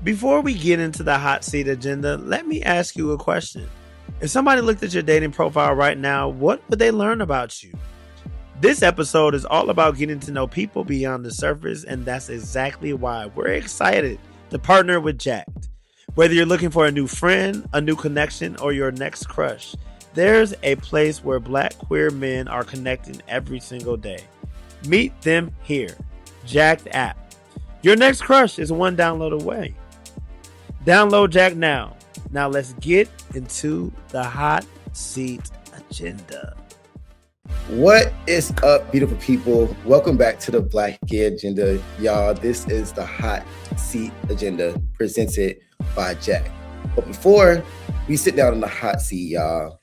Before we get into the hot seat agenda, let me ask you a question. If somebody looked at your dating profile right now, what would they learn about you? This episode is all about getting to know people beyond the surface, and that's exactly why we're excited to partner with Jacked. Whether you're looking for a new friend, a new connection, or your next crush, there's a place where black queer men are connecting every single day. Meet them here. Jacked app. Your next crush is one download away. Download Jack now. Now let's get into the hot seat agenda. What is up, beautiful people? Welcome back to the Black Gay Agenda. Y'all, this is the hot seat agenda presented by Jack. But before we sit down in the hot seat, y'all,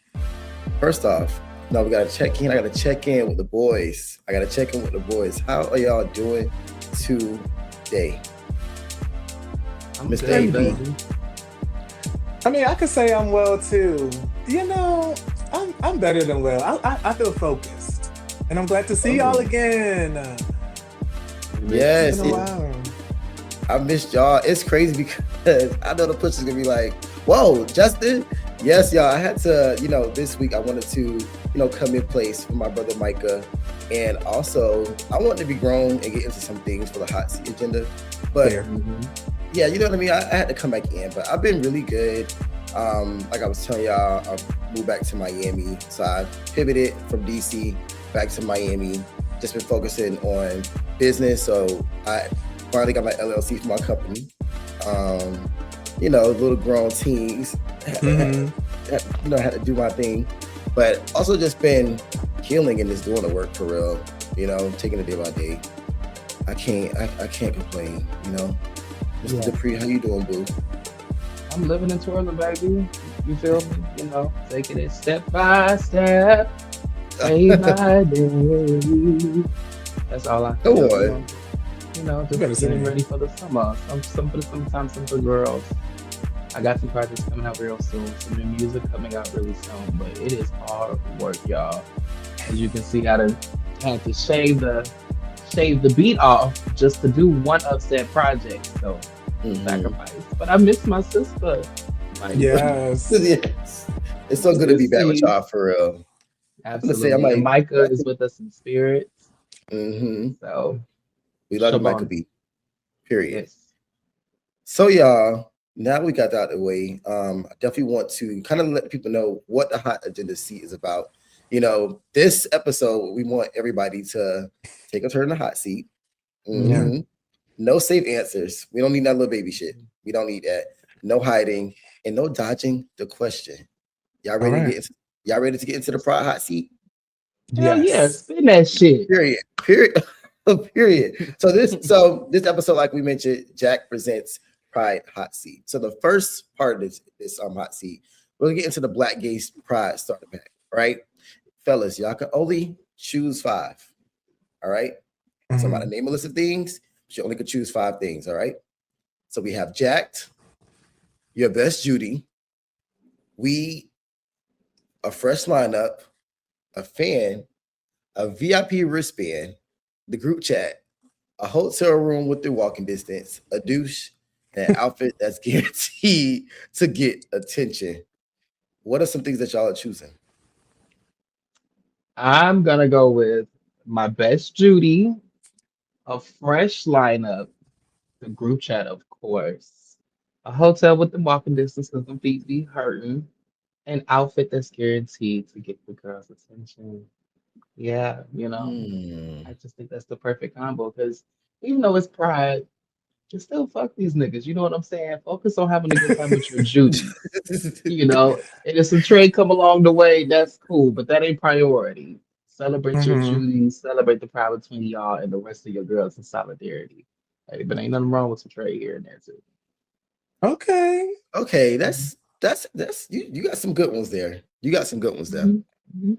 first off, no, we gotta check in. I gotta check in with the boys. How are y'all doing today? Mr. AB. I mean, I could say I'm well too. You know, I'm better than well. I feel focused, and I'm glad to see y'all again. Yes, It's been a while. I missed y'all. It's crazy because I know the push is gonna be like, whoa, Justin. Yes, y'all. I had to, this week I wanted to, come in place for my brother Micah. And also I wanted to be grown and get into some things for the hot seat agenda. But yeah, you know what I mean? I had to come back in, but I've been really good. Like I was telling y'all, I moved back to Miami. So I pivoted from DC back to Miami. Just been focusing on business. So I finally got my LLC for my company. Little grown teens, had to do my thing, but also just been healing and just doing the work for real, taking it day by day. I can't complain, Mr. Dupree, how you doing, boo? I'm living and twirling, baby. You feel me? Taking it step by step, day by day. That's all I Go feel. on. Just getting ready for the summer. Some for the summertime, some for the girls. I got some projects coming out real soon. Some new music coming out really soon, but it is hard work, y'all. As you can see, I had to shave the beat off just to do one of said projects. So sacrifice. But I miss my sister. Yes. Yes. It's so good to be back with y'all for real. Absolutely. I'm And Micah is with us in spirit. So we love the Shabon. Micah beat. Period. Yes. So y'all, now we got that out of the way. I definitely want to kind of let people know what the hot agenda seat is about. This episode, we want everybody to take a turn in the hot seat. Yeah. No safe answers. We don't need that little baby shit. We don't need that. No hiding and no dodging the question. Y'all ready to get y'all ready to get into the pride hot seat? Hell yeah, spin that shit. Period. Period. So this episode, like we mentioned, Jack presents Pride Hot Seat. So the first part of this hot seat, we're gonna get into the Black Gay Pride starter pack, right? Fellas, y'all can only choose 5. All right. So I'm about to name a list of things. You only could choose 5 things. All right. So we have Jacked, Your Best Judy, We, a fresh lineup, a fan, a VIP wristband, the group chat, a hotel room with the walking distance, a douche, and an outfit that's guaranteed to get attention. What are some things that y'all are choosing? I'm gonna go with my best Judy, a fresh lineup, the group chat, of course, a hotel with the walking distance because them feet be hurting, an outfit that's guaranteed to get the girls' attention. Yeah, I just think that's the perfect combo because even though it's pride, you still fuck these niggas. You know what I'm saying? Focus on having a good time with your Judy. And if some trade come along the way, that's cool, but that ain't priority. Celebrate your Judy, celebrate the pride between y'all and the rest of your girls in solidarity. Hey, but ain't nothing wrong with some trade here and there too. Okay, that's you got some good ones there. Mm-hmm.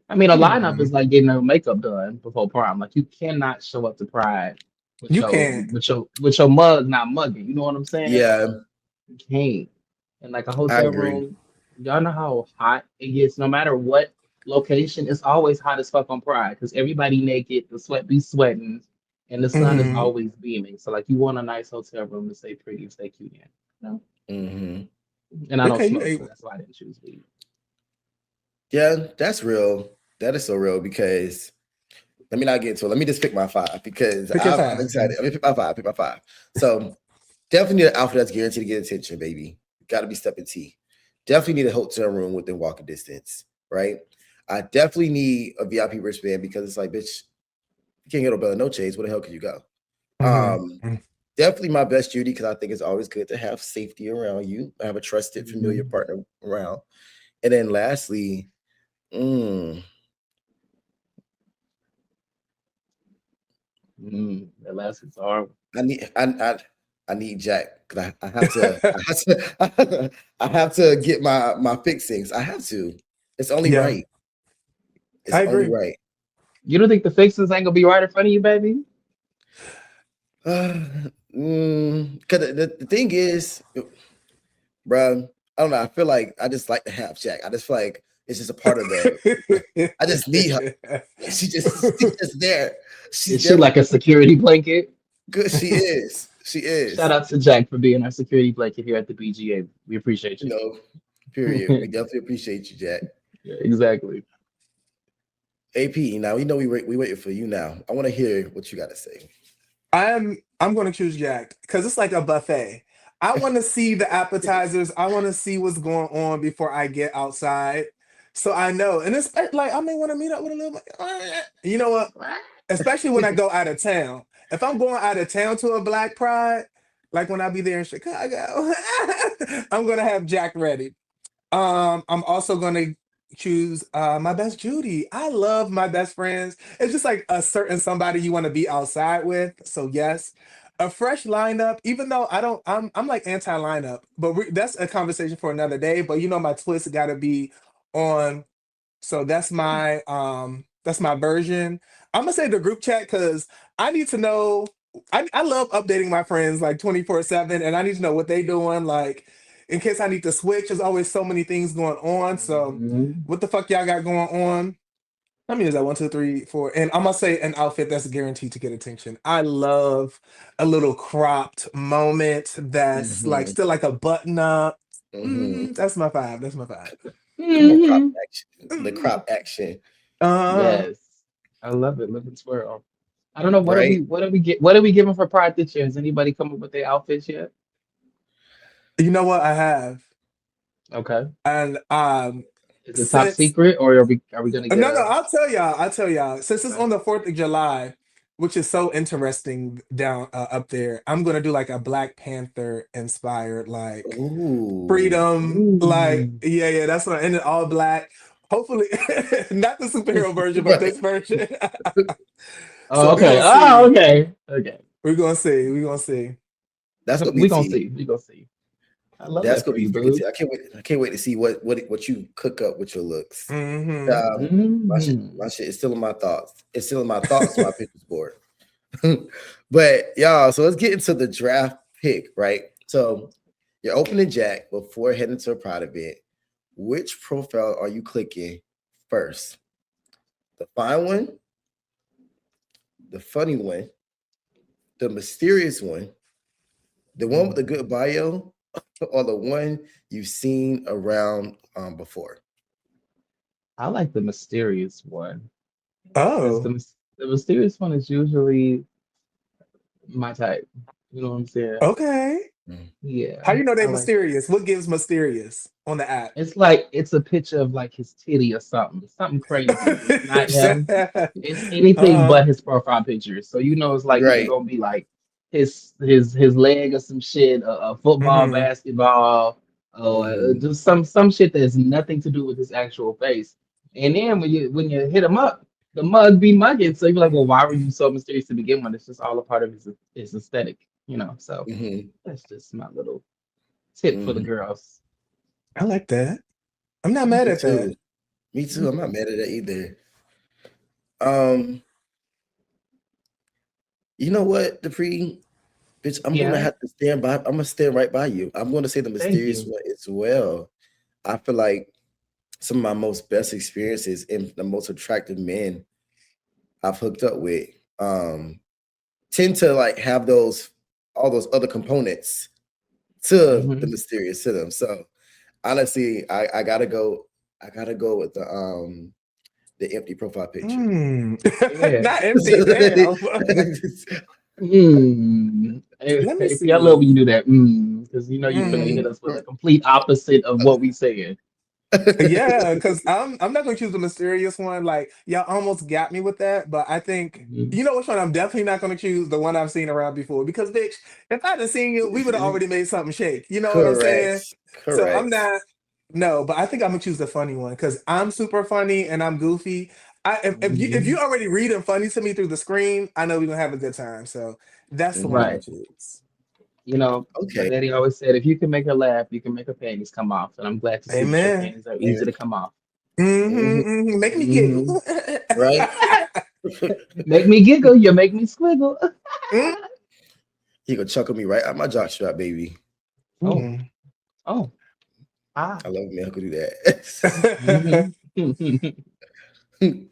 I mean, a lineup is like getting her makeup done before prom. Like you cannot show up to pride with your mug not mugging. You know what I'm saying? Yeah, You can't. And like a I hotel agree. room, y'all know how hot it gets. No matter what location, it's always hot as fuck on Pride because everybody naked, the sweat be sweating. and the sun is Mhm. always beaming. So like you want a nice hotel room to stay pretty and stay cute in. No. Hmm. And I don't Okay, smoke, so that's why I didn't choose weed. Yeah, that's real. That is so real because let me not get into it. Let me just pick my five because pick your I'm five. excited. Let me pick my five. Pick my five. So definitely need an outfit that's guaranteed to get attention, baby. Got to be stepping T. Definitely need a hotel room within walking distance, right? I definitely need a VIP wristband because it's like, bitch, you can't get no Bella No Chase. Where the hell could you go? Um, Mhm. Definitely my best Judy because I think it's always good to have safety around you. I have a trusted, familiar Mhm. partner around. And then lastly, mm, That last is hard. I need I need Jack because I have to I have to get my fixings. I have to. It's only Yeah, right. It's I only agree. right. You don't think the fixes ain't gonna be right in front of you, baby? Because the thing is, bro, I don't know. I feel like I just like to have Jack. I just feel like it's just a part of the. I just need her. She's just there. She's Is she there. like a security blanket? Good. She is. She Shout is. out to Jack for being our security blanket here at the BGA. We appreciate You you. know. Period. We definitely appreciate you, Jack. Yeah, exactly. AP. Now we know we waiting for you. Now I want to hear what you got to say. I'm going to choose Jack because it's like a buffet. I want to see the appetizers. I want to see what's going on before I get outside, so I know. And it's like I may want to meet up with a little. You know what? Especially when I go out of town. If I'm going out of town to a Black Pride, like when I be there in Chicago, I'm gonna have Jack ready. I'm also gonna choose my best Judy. I love my best friends. It's just like a certain somebody you want to be outside with. So yes, a fresh lineup. Even though I'm like anti lineup, but that's a conversation for another day. But you know, my twist got to be on. So that's my version. I'm gonna say the group chat because I need to know. I love updating my friends like 24/7, and I need to know what they doing. Like in case I need to switch, there's always so many things going on. So Mhm. what the fuck y'all got going on? How many is that? One, two, three, four. And I'm gonna say an outfit that's guaranteed to get attention. I love a little cropped moment that's like Hmm. still like a button up. Hmm. That's my five. That's my five. Come on, crop Mhm. action. The crop action, Uh, Yes, I love it. Live and swirl. I don't know right? what are we giving for Pride this year? Has anybody come up with their outfits yet? you know what I have, Okay. and Is it top since secret or are we gonna get no, no, a I'll tell y'all. I'll tell y'all. Since it's okay? on the 4th of July, which is so interesting down up there, I'm gonna do like a Black Panther inspired like Ooh. freedom, like Ooh. yeah, yeah. That's what, and it all black. Hopefully, not the superhero version, but Right. this version. Oh, So we're okay. gonna Oh, see. okay. Okay. We're gonna see. We're gonna see. That's gonna be We gonna tea. see. We gonna see. I love That's that gonna for be you, freaking boo. tea. I can't wait to see what you cook up with your looks. Hmm. My Mm. shit is still in my thoughts. It's still in my thoughts on my pictures board. But y'all, so let's get into the draft pick, right? So you're opening Jack before heading to a Pride event. Which profile are you clicking first? The fine one, the funny one, the mysterious one, the one with the good bio, or the one you've seen around before? I like the mysterious one because Oh, the mysterious one is usually my type. You know what I'm saying? okay. Mm. How Yeah, you know I they like. mysterious? What gives mysterious on the app? It's like it's a picture of like his titty or something crazy. It's not him. It's anything Uh-huh. but his profile picture. So you know it's like either Right. gonna be like his leg or some shit, a football, Hmm. basketball, or Hmm. just some shit that has nothing to do with his actual face. And then when you hit him up, the mug be mugging. So you're like, well, why were you so mysterious to begin with? It's just all a part of his aesthetic, you know. So Hmm. that's just my little tip for the Hmm. girls. I like that. I'm not mad Me at that. too. Me too. I'm Mhm. not mad at that either. Um, you know what, Dupree? Bitch, I'm gonna Yeah, have to stand by. I'm gonna stand right by you. I'm gonna say the thank mysterious you. one as well. I feel like some of my most best experiences and the most attractive men I've hooked up with. tend to like have all those other components to the mysterious to them. So honestly, I gotta go with the empty profile picture. Yeah. Not empty. Damn. Let me If see. y'all love when you do that, because you know you finna hit Mm. us with a complete opposite of what we saying. Yeah, because I'm not gonna choose the mysterious one. Like y'all almost got me with that, but I think Mhm. you know which one I'm definitely not gonna choose, the one I've seen around before. Because bitch, if I'd have seen you, we would have already made something shake. You know what I'm saying? Correct. So I'm Correct. not no, but I think I'm gonna choose the funny one because I'm super funny and I'm goofy. If you already reading funny to me through the screen, I know we're gonna have a good time. So that's the one I'm Mhm. gonna Right. choose. You know, my Okay. daddy always said, if you can make her laugh, you can make her panties come off. And I'm glad to see that your Amen. panties are easy to come off. Make me hmm giggle. Right. Make me giggle, you make me squiggle. He gonna chuckle me right out my jock strap, baby. Oh, Mm. oh, ah. I love a man who can do that. hmm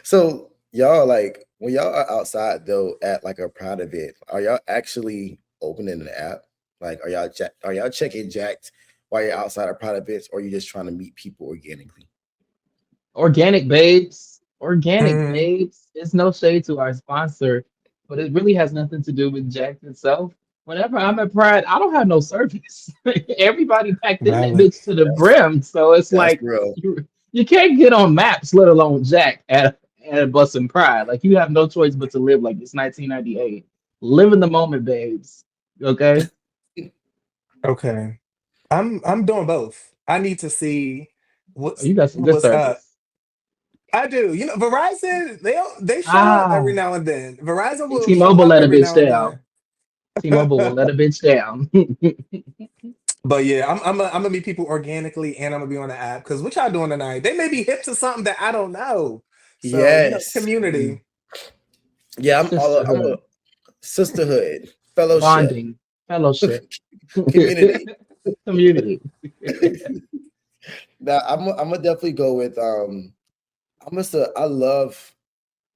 So y'all like when y'all are outside though at like a Pride event, are y'all actually opening the app? Like are y'all checking Jacked while you're outside of Pride events, or are you just trying to meet people organically? Organic babes. Organic Mm. babes. It's no shade to our sponsor, but it really has nothing to do with Jack itself. Whenever I'm at Pride, I don't have no service. Everybody packed in that Valid. bitch to the That's brim. So it's that's like real. you can't get on maps, let alone Jack at a bus in Pride. Like you have no choice but to live like it's 1998. Live in the moment, babes. Okay? Okay. I'm doing both. I need to see Oh, you got some good what's up. service. I do. You know, Verizon, they show up every Ah, now and then. Verizon will show T-Mobile up let a every bitch now and down. then. T-Mobile will let a bitch down. But yeah, I'm gonna meet people organically and I'm gonna be on the app. Because what y'all doing tonight? They may be hip to something that I don't know. So, Yes. Mm. community. Yeah, I'm a Sisterhood, sisterhood, fellowship, bonding, fellowship, community. community. Now I'm gonna definitely go with I love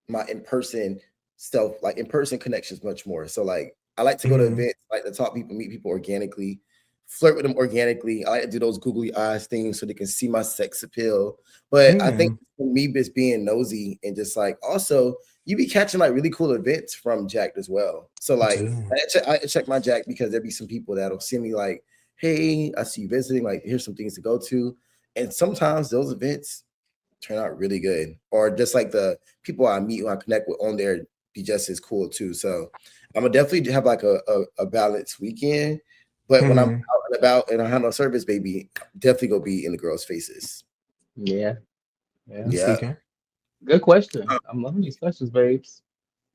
my in-person stuff, like in-person connections much more. So like I like to go to Mm. events, I like to talk people, meet people organically, flirt with them organically. I like to do those googly eyes things so they can see my sex appeal. But I think Mm. for me just being nosy and just like also you be catching like really cool events from Jack as well. So like Dude. I check my Jack because there be some people that'll see me like, hey, I see you visiting, like here's some things to go to. And sometimes those events turn out really good. Or just like the people I meet who I connect with on there be just as cool too. So I'm gonna definitely have like a balanced weekend. But when I'm Mm. out and about and I have no service, baby, definitely go be in the girls' faces. Yeah, yeah. I'm Yeah. speaking. Good question. I'm loving these questions, babes.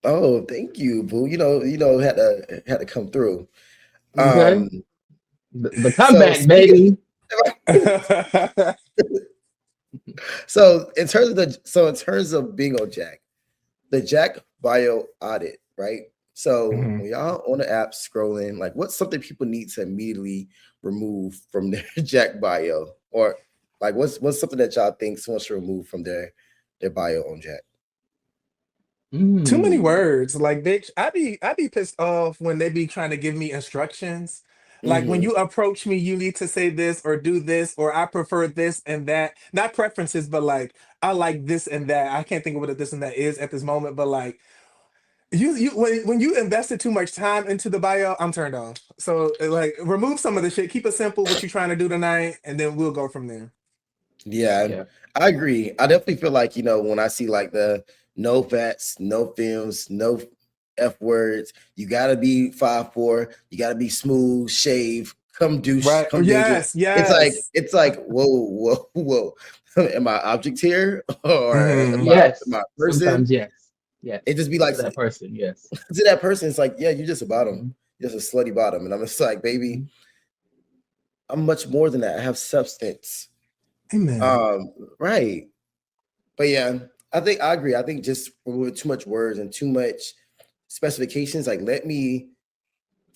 Oh, thank you, boo. Had to come through. Okay, Um, the so comeback, speaking baby. in terms of being on Jack, the Jack bio audit, right? So Mhm. when y'all on the app scrolling, like what's something people need to immediately remove from their Jack bio? Or like what's something that y'all think someone should remove from their bio on Jack? Too many Mm. words. Like, bitch, I be pissed off when they be trying to give me instructions. Like when Mm-hmm. you approach me, you need to say this or do this, or I prefer this and that. Not preferences, but like I like this and that. I can't think of what a this and that is at this moment, but like you when you invested too much time into the bio, I'm turned off. So like remove some of the shit. Keep it simple what you're trying to do tonight, and then we'll go from there. Yeah, Yeah. I agree. I definitely feel like, when I see like the no fats, no films, no F words, you gotta be 5'4", you gotta be smooth, shave, come douche, Right. come dangerous. Yes, yes. It's like, whoa, whoa. Am I object here? Or am Hmm. I Yes. a person? Sometimes yes. Yes. It just be like To that person, yes. to that person, it's like, yeah, you're just a bottom. Mhm. You're just a slutty bottom. And I'm just like, baby, Mhm. I'm much more than that. I have substance. Amen. Right. But yeah, I think I agree. I think just with too much words and too much specifications, like let me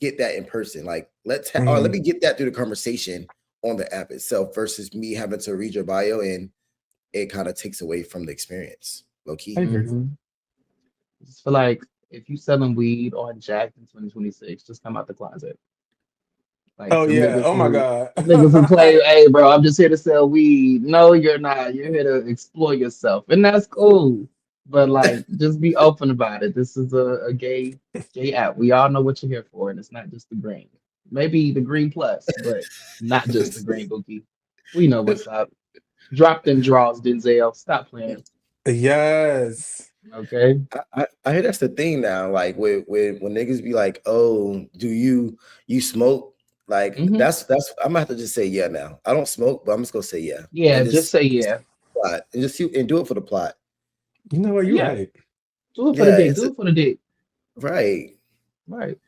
get that in person. Like or let Hmm. me get that through the conversation on the app itself versus me having to read your bio and it kind of takes away from the experience. Low I key. agree. Mhm. Just feel like if you selling weed on Jack in 2026, just come out the closet. Like Oh yeah. Oh my God. the niggas who play, hey bro, I'm just here to sell weed. No, you're not. You're here to explore yourself, and that's cool. But like, just be open about it. This is a gay app. We all know what you're here for, and it's not just the green. Maybe the green plus, but not just the green bookie. We know what's up. Drop them draws, Denzel. Stop playing. Yes. Okay. I hear that's the thing now. Like when niggas be like, "Oh, do you smoke?" Like Mhm. that's I'm gonna have to just say yeah now. I don't smoke, but I'm just gonna say yeah. Yeah, And just say yeah. plot and just and do it for the plot. You know what? You're Yeah. right. Do it for the Yeah, dick. it's Do it for the dick. right. Right.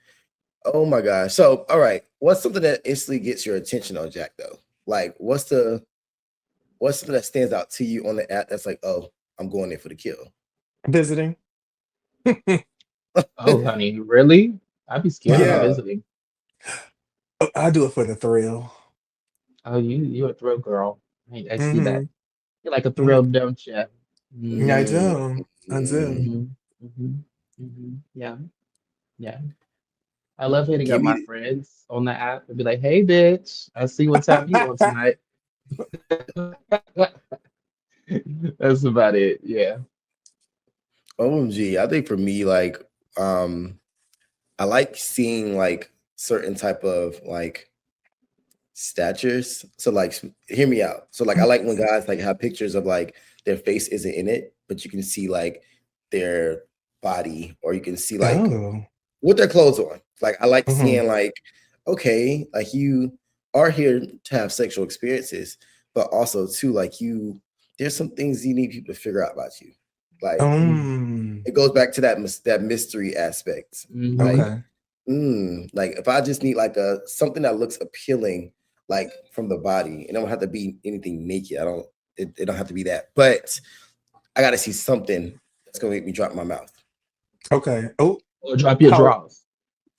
Oh my gosh. So all right, what's something that instantly gets your attention on Jack though? Like what's something that stands out to you on the app that's like, oh, I'm going there for the kill. Visiting. Oh, honey, really? I'd be scared of Yeah. visiting. I do it for the thrill. Oh, you a thrill girl. I see that. Mm-hmm. You like a thrill, don't you? Yeah, I Mm-hmm. do. I do. Mm-hmm. Mm-hmm. Yeah. Yeah. I love hitting up Give my me friends on the app and be like, "Hey, bitch, I see what time you on tonight." That's about it. Yeah. OMG. I think for me, like, I like seeing like certain type of like statures. So like hear me out. So like I like when guys like have pictures of like their face isn't in it, but you can see like their body, or you can see like Oh. with their clothes on. Like I like Mhm. seeing like, okay, like you are here to have sexual experiences, but also too like there's some things you need people to figure out about you. Like it goes back to that mystery aspect. Mhm. Like, Okay. like if I just need like something that looks appealing, like from the body, it don't have to be anything naked. It don't have to be that, but I got to see something that's gonna make me drop my mouth. Okay. Oh, Or drop your how? drawers.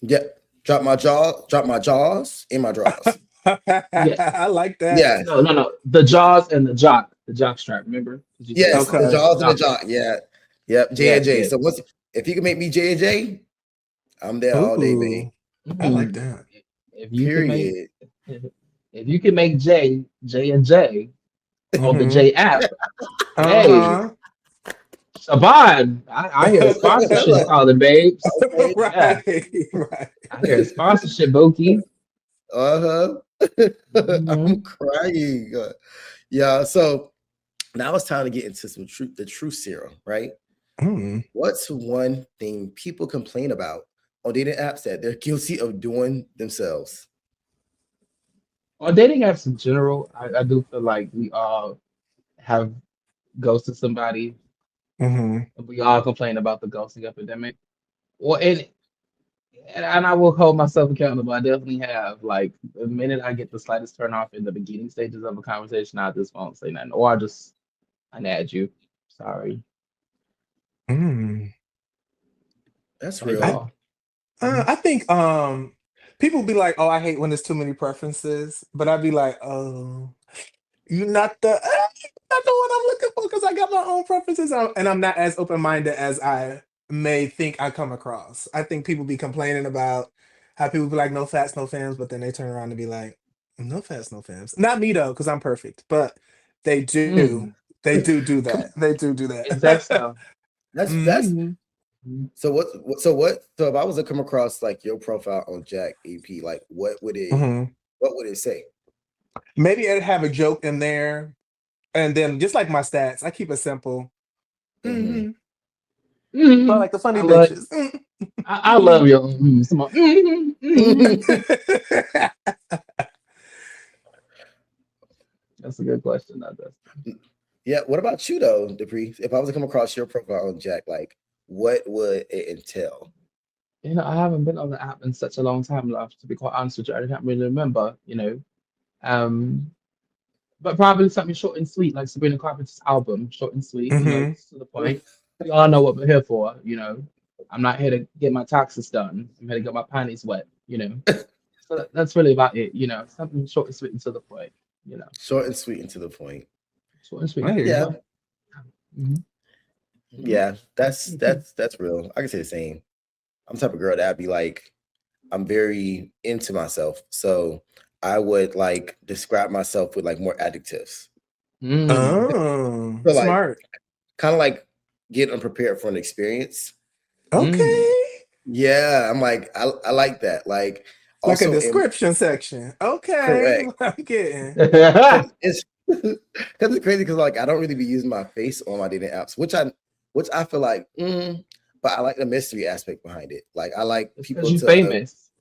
Yeah, drop my jaws in my drawers. Yeah. I like that. Yeah, No. The jaws and the jock strap. Remember? 'Cause you said yes, the Okay. jaws and the jock jaw. strap. Yeah, yep, J and Yes, J. yes. So if you can make me J and J, I'm there all day, baby. Ooh, I like Mhm. that. If you can make Period. if you can make J and J on the Mm-hmm. J app, hey, Uh-huh. Saban, I hear sponsorship Look, calling, babes. okay. Yeah, Right. Right. I hear sponsorship, Bookie. Uh-huh. I'm Hmm. crying. Yeah, so now it's time to get into the truth serum, right? Mm. What's one thing people complain about on dating apps that they're guilty of doing themselves? On dating apps in general, I do feel like we all have ghosted somebody. Mm-hmm. We all complain about the ghosting epidemic. Well, and I will hold myself accountable. I definitely have. Like the minute I get the slightest turn off in the beginning stages of a conversation, I just won't say nothing, or I add you. Sorry, Mm. That's that's I real. all. Mhm. I think people be like, oh, I hate when there's too many preferences, but I'd be like, oh, you're not the one I'm looking for because I got my own preferences and I'm not as open-minded as I may think I come across. I think people be complaining about how people be like, no fats, no fams, but then they turn around and be like, no fats, no fams. Not me though, because I'm perfect, but they do. Mm, They do Come that. They do is that that. so? that's Mhm. Mhm. so if I was to come across like your profile on Jack AP, like Mhm. what would it say? Maybe I'd have a joke in there. And then just like my stats, I keep it simple. Mhm. Hmm. So I Mhm. like the funny I love bitches. I love your some more. That's a good question. Not that. Yeah, what about you though, Dupree? If I was to come across your profile on Jack, like what would it entail? I haven't been on the app in such a long time, love, to be quite honest with you. I can't really remember. Um, but probably something short and sweet, like Sabrina Carpenter's album, short and sweet, Hmm. to the point. We all know what we're here for. I'm not here to get my taxes done. I'm here to get my panties wet. So that's really about it. Something short and sweet and to the point. Short and sweet and to the point. Short and I sweet. hear Yeah, you. Mhm. Mhm. yeah, that's real. I can say the same. I'm the type of girl that I'd be like, I'm very into myself. So I would like describe myself with like more adjectives. Mm. Oh, So like smart. kind of like get unprepared for an experience. Mm. Okay. Yeah, I'm like, I like that. Like Like a also in description section. Okay. correct. I'm getting. Cause it's because it's crazy because like I don't really be using my face on my dating apps, which I feel like but I like the mystery aspect behind it. Like I like It's because people you to famous.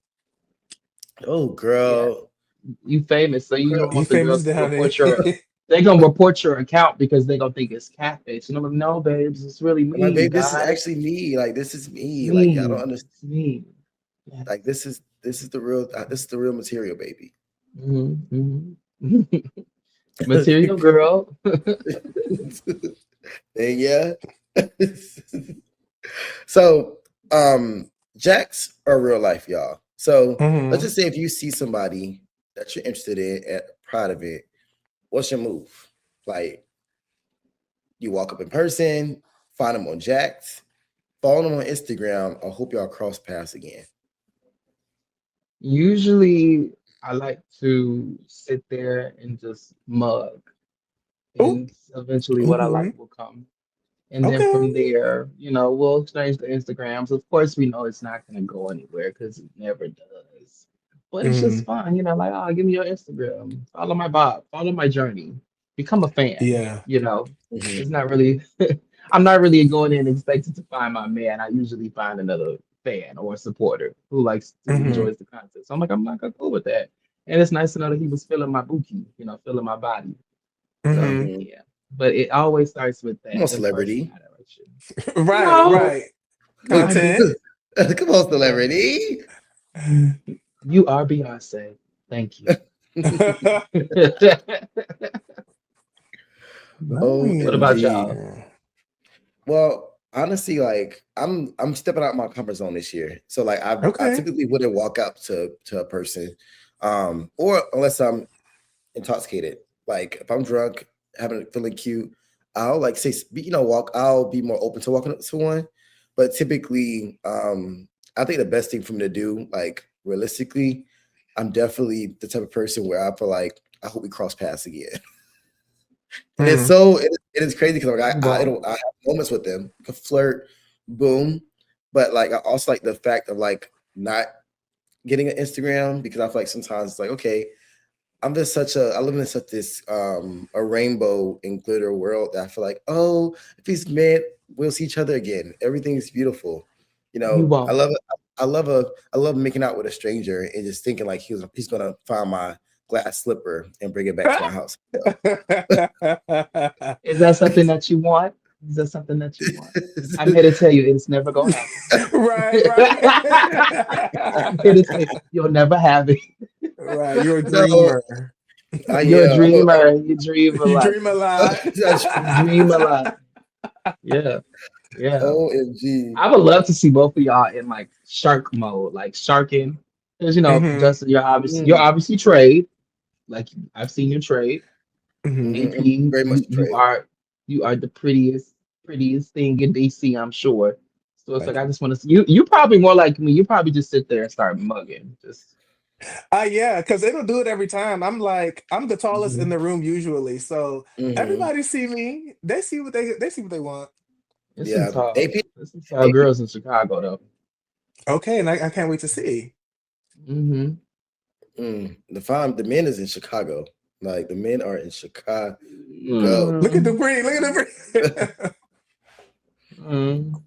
oh Yeah, girl, you famous, so you girl, don't You want the famous girls to down there. report your. They gonna report your account because they gonna think it's catfish. And I'm like, no, babes, it's really I'm like, me, babe, this is guys. actually me. Like this is It's me. Like y'all don't me. understand. It's me. Yes. Like this is the real material, baby. Mm-hmm. Material girl. And yeah. So Jacks are real life, y'all. So let's Mhm. just say if you see somebody that you're interested in at Pride event, what's your move? Like you walk up in person, find them on Jacks, follow them on Instagram, or hope y'all cross paths again. Usually, I like to sit there and just mug, Oh, and eventually, what I like hmm. will come. And then Okay. from there, we'll exchange the Instagrams. Of course, we know it's not going to go anywhere because it never does. But it's just Hmm. fun, like, oh, give me your Instagram, follow my bot, follow my journey, become a fan. Yeah. Mhm. It's not really, I'm not really going in expecting to find my man. I usually find another fan or supporter who Hmm. enjoys the content. So I'm like, cool with that. And it's nice to know that he was feeling my bookie, feeling my body. So Hmm. Mhm. yeah, but it always starts with Come on, that in-person celebrity. interaction. Right, No, right. I Content. just Come on, yeah. celebrity. You are Beyonce. Thank you. What about OMG. y'all? Well, honestly, like I'm stepping out my comfort zone this year. So like I Okay. typically wouldn't walk up to a person, or unless I'm intoxicated. Like if I'm drunk, having feeling cute, I'll like say walk. I'll be more open to walking up to one. But typically, I think the best thing for me to do, like realistically, I'm definitely the type of person where I feel like I hope we cross paths again. And Mm. it is crazy because like You won't. I have moments with them, could flirt, boom. But like I also like the fact of like not getting an Instagram because I feel like sometimes it's like, okay, I live in such this a rainbow and glitter world that I feel like, oh, if he's meant, we'll see each other again. Everything is beautiful. You I won't. love it. I love making out with a stranger and just thinking like he's gonna find my glass slipper and bring it back to my house. Is that something that you want? Is that something that you want? I'm here to tell you it's never gonna happen. Right, right. I'm here to tell you you'll never have it. Right. You're a No, dreamer. You're a yeah, dreamer. You dream a You lot. dream a lot. You dream a lot. Yeah. Yeah. OMG. I would love to see both of y'all in like shark mode, like sharking. Because Hmm. Justin, you're Mm, obviously trade. Like I've seen you trade. Hmm. I'm AP, very much afraid. you are the prettiest thing in DC, I'm sure. So it's like Thank I you. just want to see you. You're probably more like me. You probably just sit there and start mugging. Just Yeah, because it'll do it every time. I'm the tallest in mhm. the room usually. So Hmm. everybody see me. They see what they want. There's some Yeah, tall, AP, there's some tall girls in Chicago though. Okay, and I can't wait to see. Hmm. The men is in Chicago. Like the men are in Chicago. Look at the Mm, pretty. Look at the pretty. mm.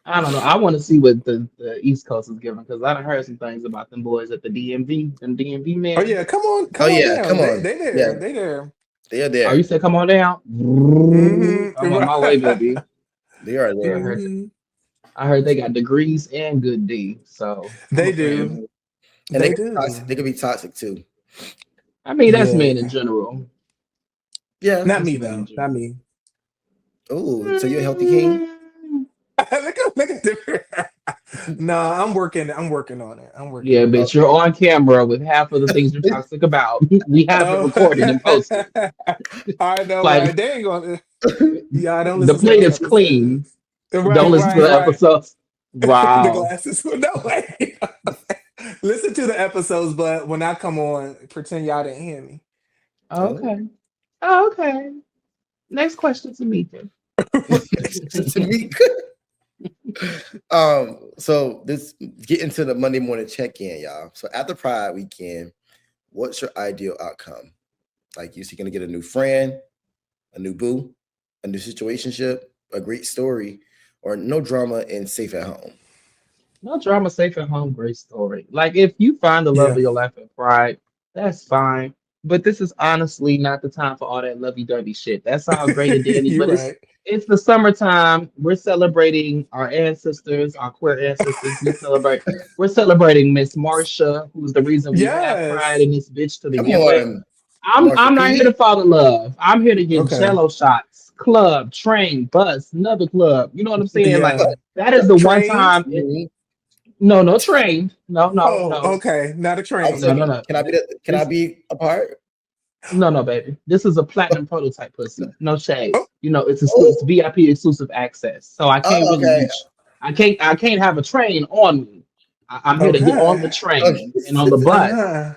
I don't know. I want to see what the East Coast is giving because I done heard some things about them boys at the DMV, them DMV Oh men. yeah, Oh come on yeah, down. come on. They Yeah, there. They there. they are Oh, you there. said come on down. Hmm. I'm on my way, Right. baby. They are I there. heard Hmm. I heard they got degrees and good D. So I'm They a fan. do. Mhm. And they They can be do. toxic. They can be toxic too. I mean, that's men in Yeah. general. Yeah. Not That's me men in though. Not general. me. Oh, so you're a healthy king? Look at the. No, I'm working on it. I'm working Yeah, on it. bitch, you're Okay. on camera with half of the things you're toxic about. We have it Oh, recorded and posted. I know, Like right? They ain't gonna. Yeah, I don't the listen to plate those is clean. episodes. Don't Right, listen to right, the right. episodes. The Wow. glasses. No way. Listen to the episodes, but when I come on, pretend y'all didn't hear me. Okay. Oh, okay. Next question, Tamika. To me, so this get into the Monday morning check-in, y'all. So after Pride weekend, what's your ideal outcome? Like, you gonna get a new friend, a new boo, a new situationship, a great story, or no drama and safe at home? No drama, safe at home, great story. Like if you find the love Yeah, of your life at Pride, that's fine. But this is honestly not the time for all that lovey-dovey shit. That's all great and dandy, you're but it's right. it's the summertime. We're celebrating our ancestors, our queer ancestors. We're celebrating Miss Marsha, who's the reason we have Pride Yes. in this bitch to Come begin with. on, I'm Marsha I'm not here P. to fall in love. I'm here to get Okay. jello shots, club, train, bus, another club. You know what I'm saying? Like Yeah. that is the one Trained? time. Mhm. No, no train. No, no, Oh, no, okay. Not a I was train. no, no, thinking, no. can I This be a part? no, no, baby. This is a platinum prototype pussy. No shade. Oh, You know, it's Oh, VIP exclusive access. So I can't oh, really okay. reach. I can't have a train on me. I'm here to get on the okay. train and on the bus Ah,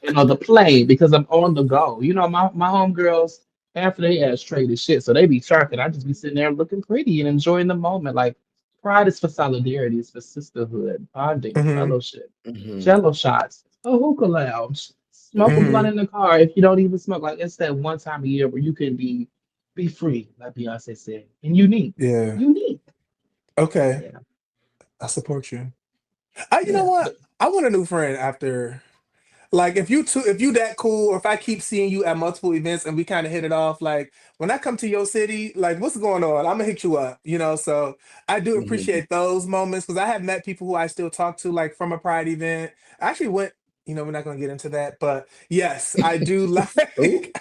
and on the plane because I'm on the go. You know, my homegirls, half of their ass trade is shit. So they be sharking. I just be sitting there looking pretty and enjoying the moment. Like pride is for solidarity, it's for sisterhood, bonding, mhm, fellowship, Mhm. jello shots, a hookah lounge, smoke a Mhm. blunt mhm. in the car if you don't even smoke. Like it's that one time a year where you can be free, like Beyonce said, and unique. Yeah. Unique. Okay. Yeah. I support you. You know Yeah. what? But I want a new friend after. Like if you that cool, or if I keep seeing you at multiple events and we kind of hit it off, like when I come to your city, like what's going on? I'm gonna hit you up, you know. So I do Mhm. appreciate those moments because I have met people who I still talk to, like from a Pride event. I actually went, we're not gonna get into that, but yes, I do Oh, like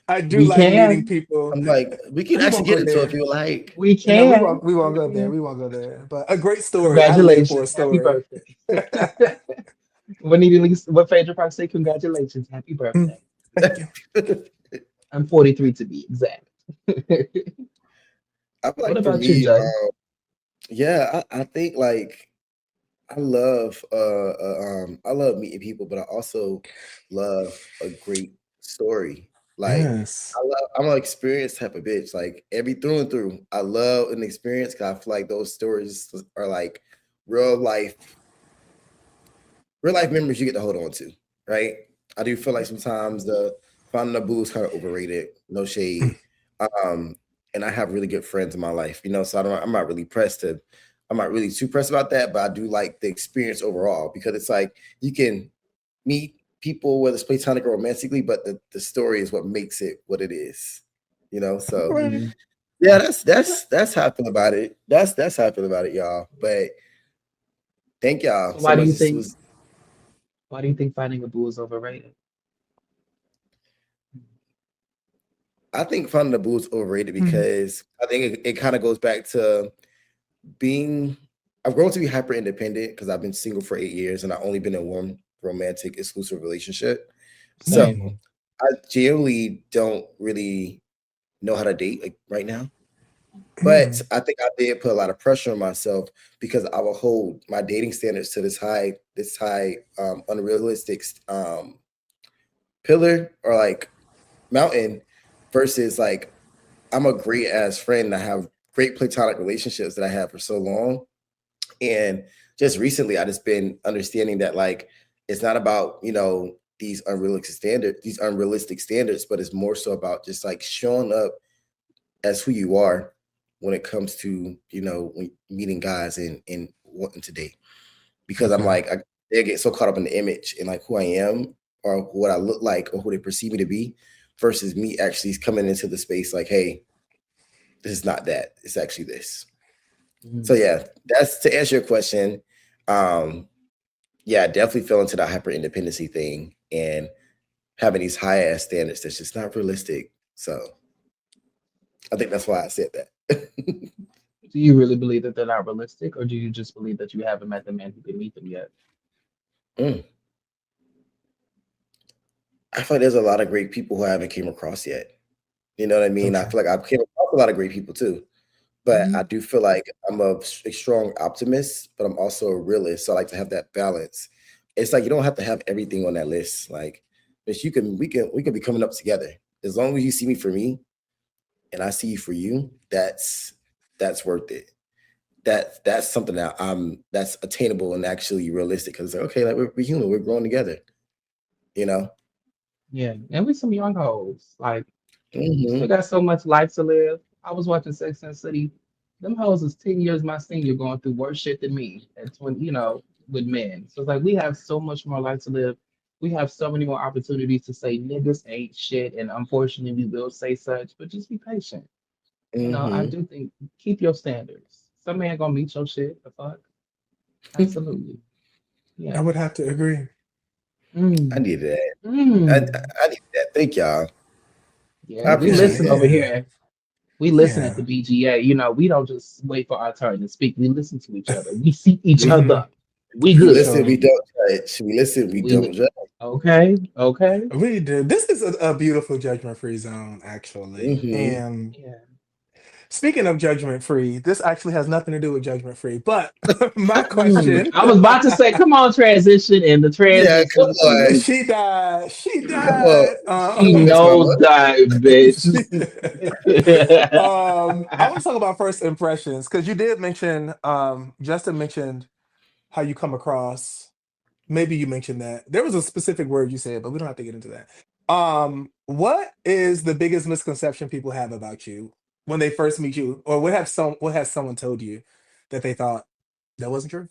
I do we like meeting can. people. I'm like, we can We actually won't go get into it if there. you like. We No, can. we won't We go there. can. We won't go there. But a great story. I live for a Congratulations. Happy story. birthday. When you release what Phaedra Park say, congratulations. Happy Mm, birthday. thank you. I'm 43 to be exact. I feel What like for about you, me, Jay? yeah, I think like I love meeting people, but I also love a great story. Like Yes. I'm an experienced type of bitch. Like every through and through. I love an experience because I feel like those stories are like real life, real life memories you get to hold on to, right? I do feel like sometimes the finding a boo is kind of overrated, no shade. Um, and I have really good friends in my life, so I'm not really I'm not really too pressed about that, but I do like the experience overall because it's like you can meet people, whether it's platonic or romantically, but the story is what makes it what it is, so Right. Mhm. yeah, that's how I feel about it. That's how I feel about it, y'all. But thank y'all So so much. This was why do you think finding a boo is overrated? I think finding the boo is overrated Mhm. because I think it kind of goes back to being. I've grown to be hyper independent because I've been single for 8 years and I've only been in one romantic exclusive relationship. So Same. Same. I generally don't really know how to date like right now. But Mm. I think I did put a lot of pressure on myself because I will hold my dating standards to this high, unrealistic pillar or like mountain versus like I'm a great ass friend. I have great platonic relationships that I have for so long. And just recently I just been understanding that like it's not about, these unrealistic standards, but it's more so about just like showing up as who you are when it comes to, when meeting guys and wanting to date. Because I'm Okay. like they get so caught up in the image and like who I am or what I look like or who they perceive me to be versus me actually coming into the space like, hey, this is not that. It's actually this. So Mhm. yeah, that's to answer your question. Um, yeah, I definitely fell into that hyper independency thing and having these high ass standards that's just not realistic. So I think that's why I said that. Do you really believe that they're not realistic, or do you just believe that you haven't met the man who can meet them yet? Mm. I feel like there's a lot of great people who I haven't came across yet. You know what I mean? I Okay. feel like I've came across a lot of great people too, but I Mhm. do feel like I'm a strong optimist, but I'm also a realist. So I like to have that balance. It's like you don't have to have everything on that list. Like, but we can be coming up together. As long as you see me for me and I see you for you, that's worth it. That's something that's attainable and actually realistic. Because okay, like we're human, we're growing together. You know. Yeah, and we some young hoes. Like we still Hmm. got so much life to live. I was watching Sex and the City. Them hoes is 10 years my senior going through worse shit than me at 20, with men. So it's like we have so much more life to live. We have so many more opportunities to say niggas ain't shit. And unfortunately we will say such, but just be patient. I Hmm. do think keep your standards. Some man gonna meet your shit. The fuck? Absolutely. I Yeah. would have to agree. I Mm. needed that. Mm. I needed that. Thank y'all. Yeah, I we Yeah, appreciate listen that. over yeah, here. We listen at yeah. the BGA. We don't just wait for our turn to speak. We listen to each other. We see each We Hmm. other. We we For good. listen, we sure. don't judge. We listen, we We don't judge. okay. Okay. We did. This is a beautiful judgment-free zone, actually. Hmm. And Yeah. speaking of judgment-free, this actually has nothing to do with judgment-free. But my question, I was about to say, come on, transition, and the Yeah, come transition on. came. she died. She Come on. died. She Miss Mama. nosedive, bitch. I want to talk about first impressions because you did mention, Justin mentioned how you come across. Maybe you mentioned that there was a specific word you said, but we don't have to get into that. What is the biggest misconception people have about you when they first meet you, or what has someone told you that they thought that wasn't true?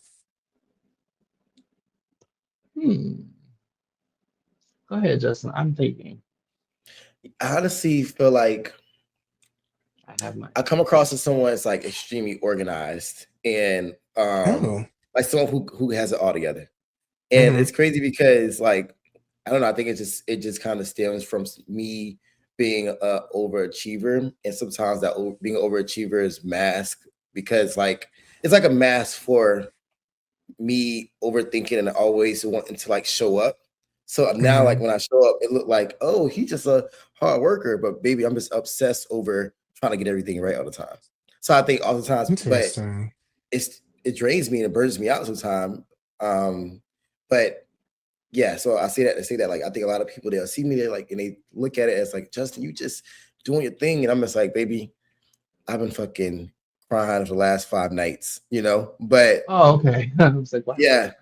Hmm. Go ahead, Justin. I'm thinking. I honestly feel like I have my. I come across as someone that's like extremely organized and Oh, like someone who has it all together. And mm-hmm. it's crazy because like I don't know, I think it just kind of stems from me being a overachiever, and sometimes being an overachiever is masked because like it's like a mask for me overthinking and always wanting to like show up. So now, like Mm-hmm. when I show up, it looked like, oh, he's just a hard worker, but baby, I'm just obsessed over trying to get everything right all the time. So I think all the times, but Interesting. it drains me and it burns me out sometimes. But yeah, so I say that to say that like I think a lot of people they'll see me there like and they look at it as like Justin, you just doing your thing, and I'm just like, baby, I've been fucking crying for the last 5 nights, But Oh, okay. I was like, what? yeah,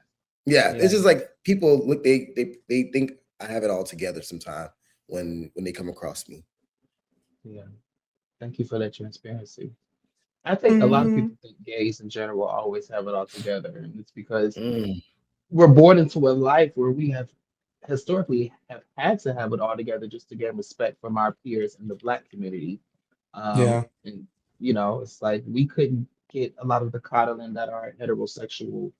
yeah, it's Yeah. just like people look, they think I have it all together sometime when they come across me. Yeah. Thank you for that transparency. I think a lot of Mm-hmm. people think gays in general always have it all together, and it's because Mm, we're born into a life where we have historically have had to have it all together just to gain respect from our peers in the black community. Yeah. And it's like we couldn't get a lot of the coddling that our heterosexual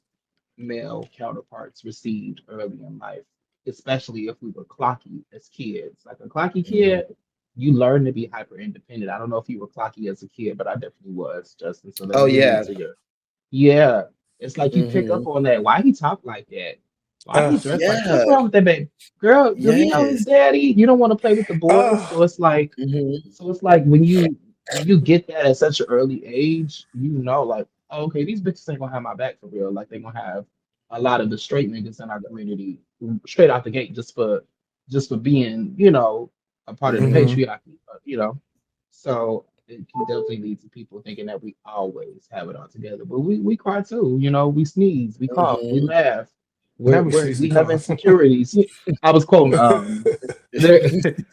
male counterparts received early in life, especially if we were clocky as kids. Like a clocky mm. kid, you learn to be hyper independent. I don't know if you were clocky as a kid, but I definitely was, Justin. So let's Oh dig yeah. into your yeah. It's like you pick Hmm. up on that. Why he talk like that? Why he Uh, dress like Yeah. what's wrong with that baby? Girl, do he know his Yes. daddy? You don't want to play with the boys. uh, So it's like when you get that at such an early age, like, oh, okay, these bitches ain't gonna have my back for real. Like they gonna have a lot of the straight niggas in our community straight out the gate just for being, a part of the Hmm. mm-hmm. patriarchy, so it can definitely lead to people thinking that we always have it all together. But we cry too, we sneeze, we cough, we Hmm. laugh. Now We're, we we're sneeze we and have cough. insecurities. I was quoting there,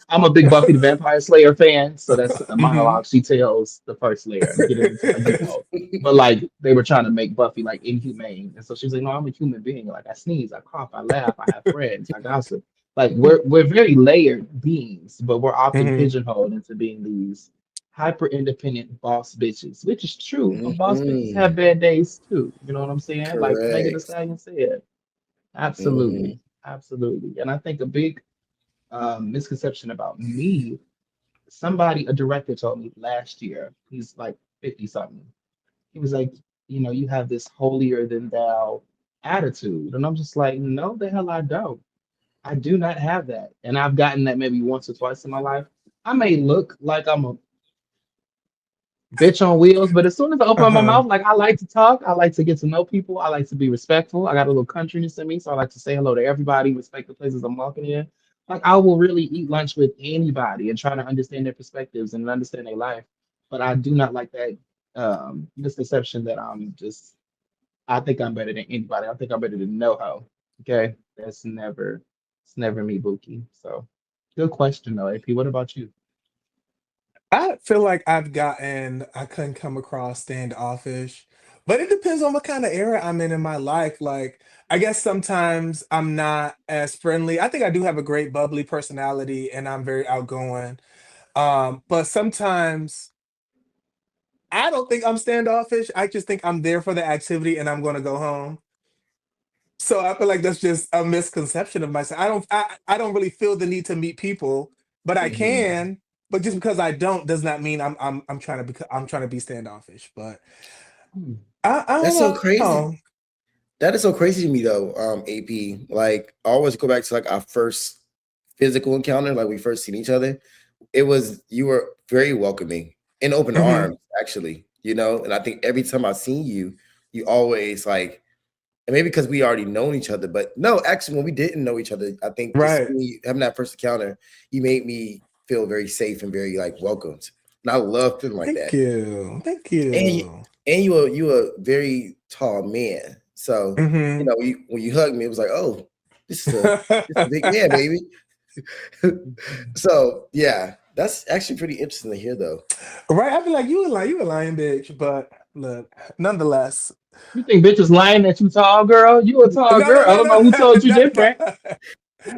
I'm a big Buffy the Vampire Slayer fan, so that's a Hmm. monologue she tells the first Slayer, getting into but like they were trying to make Buffy like inhumane, and so she's like, "No, I'm a human being. Like I sneeze, I cough, I laugh, I have friends, I gossip. Like we're very layered beings, but we're often Hmm. pigeonholed into being these hyper independent boss bitches, which is true. But boss bitches Hmm. have bad days too. You know what I'm saying? Like Megan Thee Correct. Stallion said, absolutely, Hmm. absolutely. And I think a big misconception about me. A director told me last year, he's like 50 something. He was like, you have this holier than thou attitude. And I'm just like, no, the hell I don't. I do not have that. And I've gotten that maybe once or twice in my life. I may look like I'm a bitch on wheels. But as soon as I open my Uh-huh. mouth, like I like to talk, I like to get to know people, I like to be respectful. I got a little countryness in me, so I like to say hello to everybody, respect the places I'm walking in. Like I will really eat lunch with anybody and try to understand their perspectives and understand their life. But I do not like that misconception that I think I'm better than anybody. I think I'm better than no ho. Okay. It's never me, Bookie. So good question though, AP. What about you? I feel like I couldn't come across standoffish, but it depends on what kind of era I'm in my life. Like, I guess sometimes I'm not as friendly. I think I do have a great bubbly personality and I'm very outgoing. But sometimes I don't think I'm standoffish. I just think I'm there for the activity and I'm going to go home. So I feel like that's just a misconception of myself. I don't really feel the need to meet people, but I Mhm. can. But just because I don't does not mean I'm trying to be standoffish. But Hmm. I don't That's so know. crazy. That is so crazy to me though, AP. Like I always go back to like our first physical encounter, like we first seen each other. It was you were very welcoming in open Mhm. arms, actually, and I think every time I seen you, you always like, and maybe because we already known each other, but no, actually, when we didn't know each other, I think just Right. having that first encounter, you made me feel very safe and very like welcomed. And I love feeling like Thank that. you. Thank And you, you. and you a very tall man. So, Mhm. when you hugged me, it was like, oh, this is a big man, baby. So yeah, that's actually pretty interesting to hear though. Right. I feel like you a lying bitch, but look, nonetheless. You think bitches lying that you tall girl? You a No, tall girl. no, I no, don't no, know who told you no, different. no.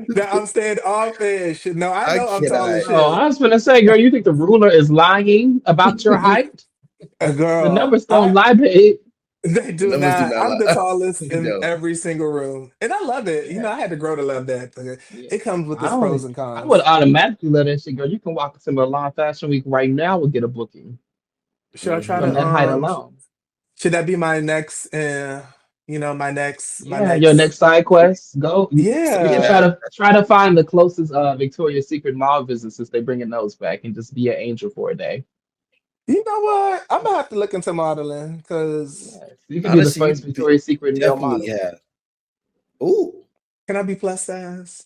That I'm standoffish. No, I I know I'm tall as cannot. Oh, shit. I was gonna say, girl, you think the ruler is lying about your height? The Girl, numbers don't lie, babe. they The do numbers do not. not I'm the lie. tallest in No. every single room, and I love it. Yeah, I had to grow to love that. yeah. It comes with I its pros don't. and I would cons. automatically let that shit go. You can walk into Milan Fashion Week right now and get a booking Should I try from Mhm. to that height alone. should that be my next my Yeah, your next next side quest. Go. You should Yeah, yeah. try to find the closest Victoria's Secret mall visit since they bringing those back and just be an angel for a day. You know what? I'm gonna have to look into modeling because Yes, you can be the honestly, first Victoria's Secret male definitely model. have. Ooh, can I be plus size?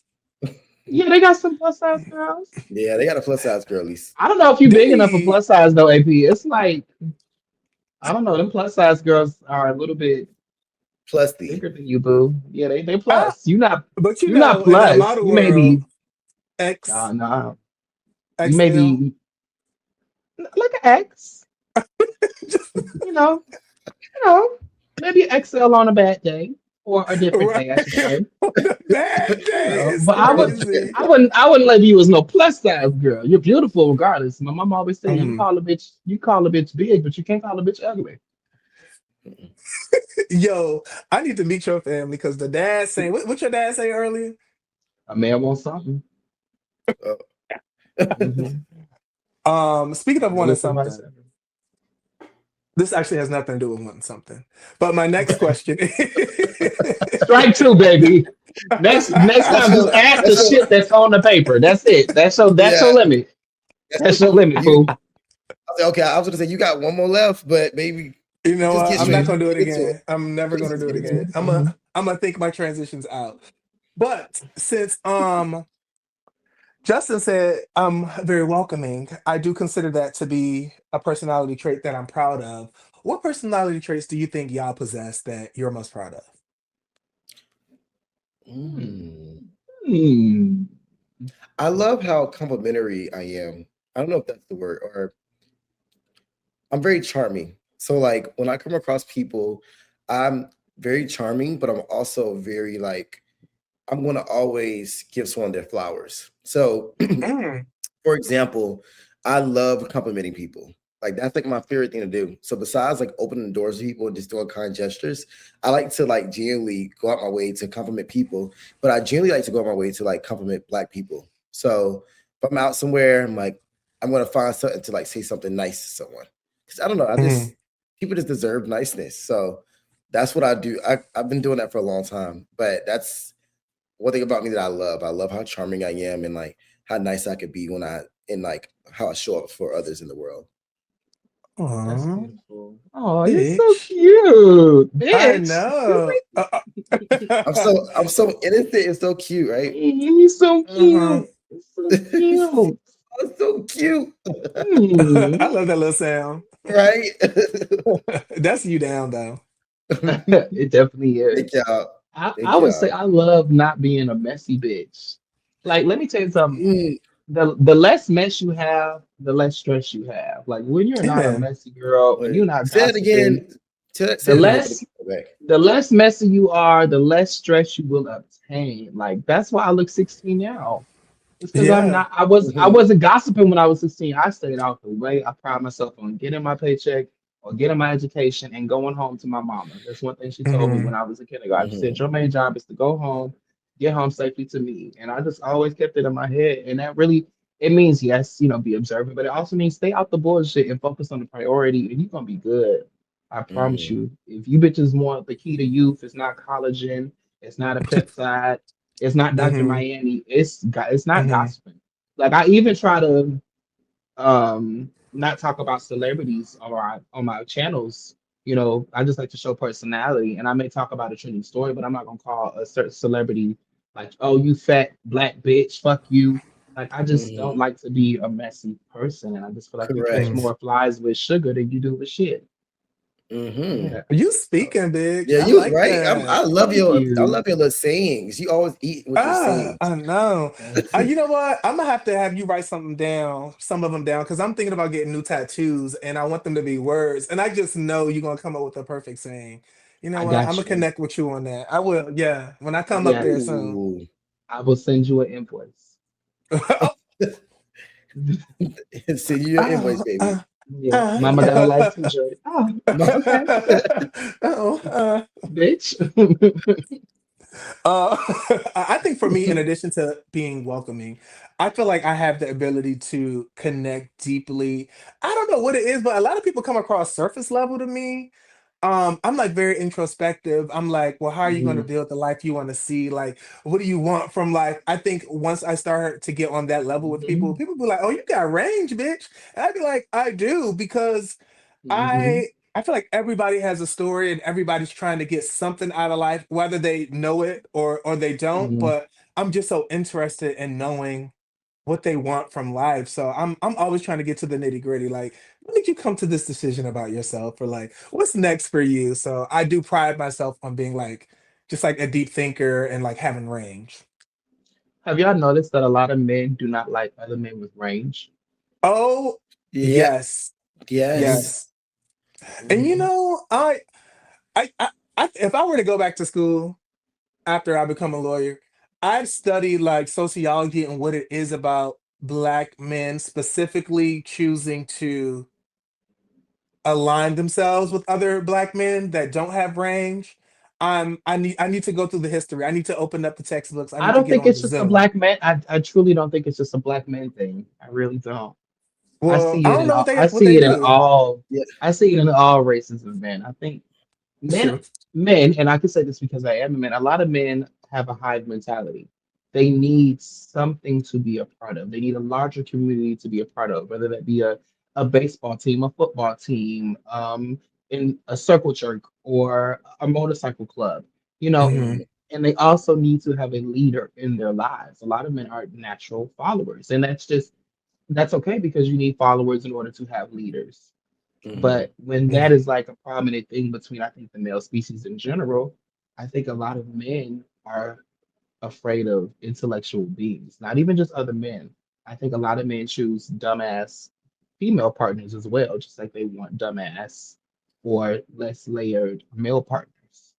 Yeah, they got some plus size girls. yeah, they got a plus size girlies. I don't know if you're Do big enough for we? plus size though, AP. It's like I don't know. Them plus size girls are a little bit Plus the. bigger than you, boo. Yeah, they I, plus. You not but you not in that plus. model You may world, be X nah. You may XL. be like an X. You know, you know, maybe XL on a bad day or a different Right. day, I should say. Bad You day know, is but crazy. I wouldn't label you as no plus size girl. You're beautiful regardless. My mom always said Mhm. you call a bitch big, but you can't call a bitch ugly. Yo, I need to meet your family because the dad saying what your dad say earlier? A man wants something. Oh. Mm-hmm. Speaking of wanting Realest advice something, ever. this actually has nothing to do with wanting something. But my next question Strike two, baby. Next That's time, just your. ask the That's your. shit that's on the paper. That's it. That's Yeah. your limit. That's That's your limit, you. fool. Okay, I was gonna say you got one more left, but maybe You know just what? get I'm straight not Hmm. gonna do it into again. I'm never gonna do it it. again. Hmm. I'm gonna think my transitions out. But since Justin said I'm very welcoming, I do consider that to be a personality trait that I'm proud of. What personality traits do you think y'all possess that you're most proud of? Mm. Hmm. I love how complimentary I am. I don't know if that's the word, or I'm very charming. So like when I come across people, I'm very charming, but I'm also very like I'm gonna always give someone their flowers. So Mm, for example, I love complimenting people. Like that's like my favorite thing to do. So besides like opening the doors to people and just doing kind gestures, I like to like genuinely go out my way to compliment people. But I genuinely like to go out my way to like compliment Black people. So if I'm out somewhere, I'm like I'm gonna find something to like say something nice to someone. Because I don't know, I just mm. people just deserve niceness. So that's what I do. I've been doing that for a long time. But that's one thing about me that I love. I love how charming I am and like how nice I could be when I and like how I show up for others in the world. That's Aw, beautiful. Oh, you're so bitch. cute, I bitch. know. I'm so innocent and so cute, right? You're so Uh-huh. cute. You're so cute. I'm so cute, I Mm. love that little sound. right? That's you down though. It definitely Thank is. y'all. I Thank would say y'all. I love not being a messy bitch. Like, let me tell you something. Mm, The less mess you have, the less stress you have. Like when you're not a Amen. messy girl, when wait, you're not say it gossiping, again. Say the it again for the less people back. the less messy you are, the less stress you will obtain. Like that's why I look 16 now. It's because I'm Yeah. not. I Mhm, wasn't gossiping when I was 16. I stayed out the way. I pride myself on getting my paycheck or getting my education and going home to my mama. That's one thing she told me when Hmm. I was in kindergarten. She said, mhm, "Your main job is to go home, get home safely to me." And I just always kept it in my head. And that really it means yes, be observant, but it also means stay out the bullshit and focus on the priority, and you're gonna be good. I promise mhm, you. If you bitches want the key to youth, it's not collagen, it's not a peptide. It's not Dr. Hmm. Miami. It's not Hmm. gossiping. Like I even try to not talk about celebrities on my channels. I just like to show personality, and I may talk about a trending story, but I'm not gonna call a certain celebrity like, "Oh, you fat black bitch, fuck you." Like I just don't mhm. like to be a messy person, and I just feel like you catch Correct. more flies with sugar than you do with shit. Hmm. Yeah. You So speaking big. Yeah, I you like right. that. thank I you. love your little sayings. You always eat with your sayings. I know. Thank You you. know what? I'm gonna have to have you write something down, some of them down, because I'm thinking about getting new tattoos and I want them to be words. And I just know you're gonna come up with a perfect saying. You know I what? I'm got gonna you. connect with you on that. I will, yeah, when I come up there Yes. soon. Ooh. I will send you an invoice. Send you your invoice, Oh, baby. Yeah, Mama got a life t-shirt. Oh, okay, oh, bitch. Uh, I think for me, in addition to being welcoming, I feel like I have the ability to connect deeply. I don't know what it is, but a lot of people come across surface level to me. I'm like very introspective. I'm like, well, how are you going to Mhm, build the life you want to see? Like, what do you want from life? I think once I start to get on that level with people, mhm, people be like, oh, you got range, bitch. And I'd be like, I do because mhm, I feel like everybody has a story and everybody's trying to get something out of life, whether they know it or they don't. mhm. But I'm just so interested in knowing what they want from life. So I'm always trying to get to the nitty gritty. Like, when did you come to this decision about yourself? Or like, what's next for you? So I do pride myself on being like just like a deep thinker and like having range. Have y'all noticed that a lot of men do not like other men with range? Oh Yeah. yes, Yes. Mhm, yes. And mhm, I, I, if I were to go back to school after I become a lawyer, I'd study like sociology and what it is about black men specifically choosing to align themselves with other black men that don't have range. I need to go through the history. I need to open up the textbooks. I I need to don't get think on it's the just a Zoom. black man. I truly don't think it's just a black man thing. I really don't. I Well, see I it don't in know all. what they do. Yeah. I see it in all races of men. I think It's men true. men and I can say this because I am a man. A lot of men have a hive mentality. They need something to be a part of. They need a larger community to be a part of, whether that be a baseball team, a football team, in a circle jerk or a motorcycle club, you know, Hmm. Mhm, and they also need to have a leader in their lives. A lot of men are natural followers, and that's okay because you need followers in order to have leaders. mhm. But when that Hmm. is like a prominent thing between, I think, the male species in general, I think a lot of men are afraid of intellectual beings, not even just other men. I think a lot of men choose dumbass female partners as well, just like they want dumbass or less layered male partners.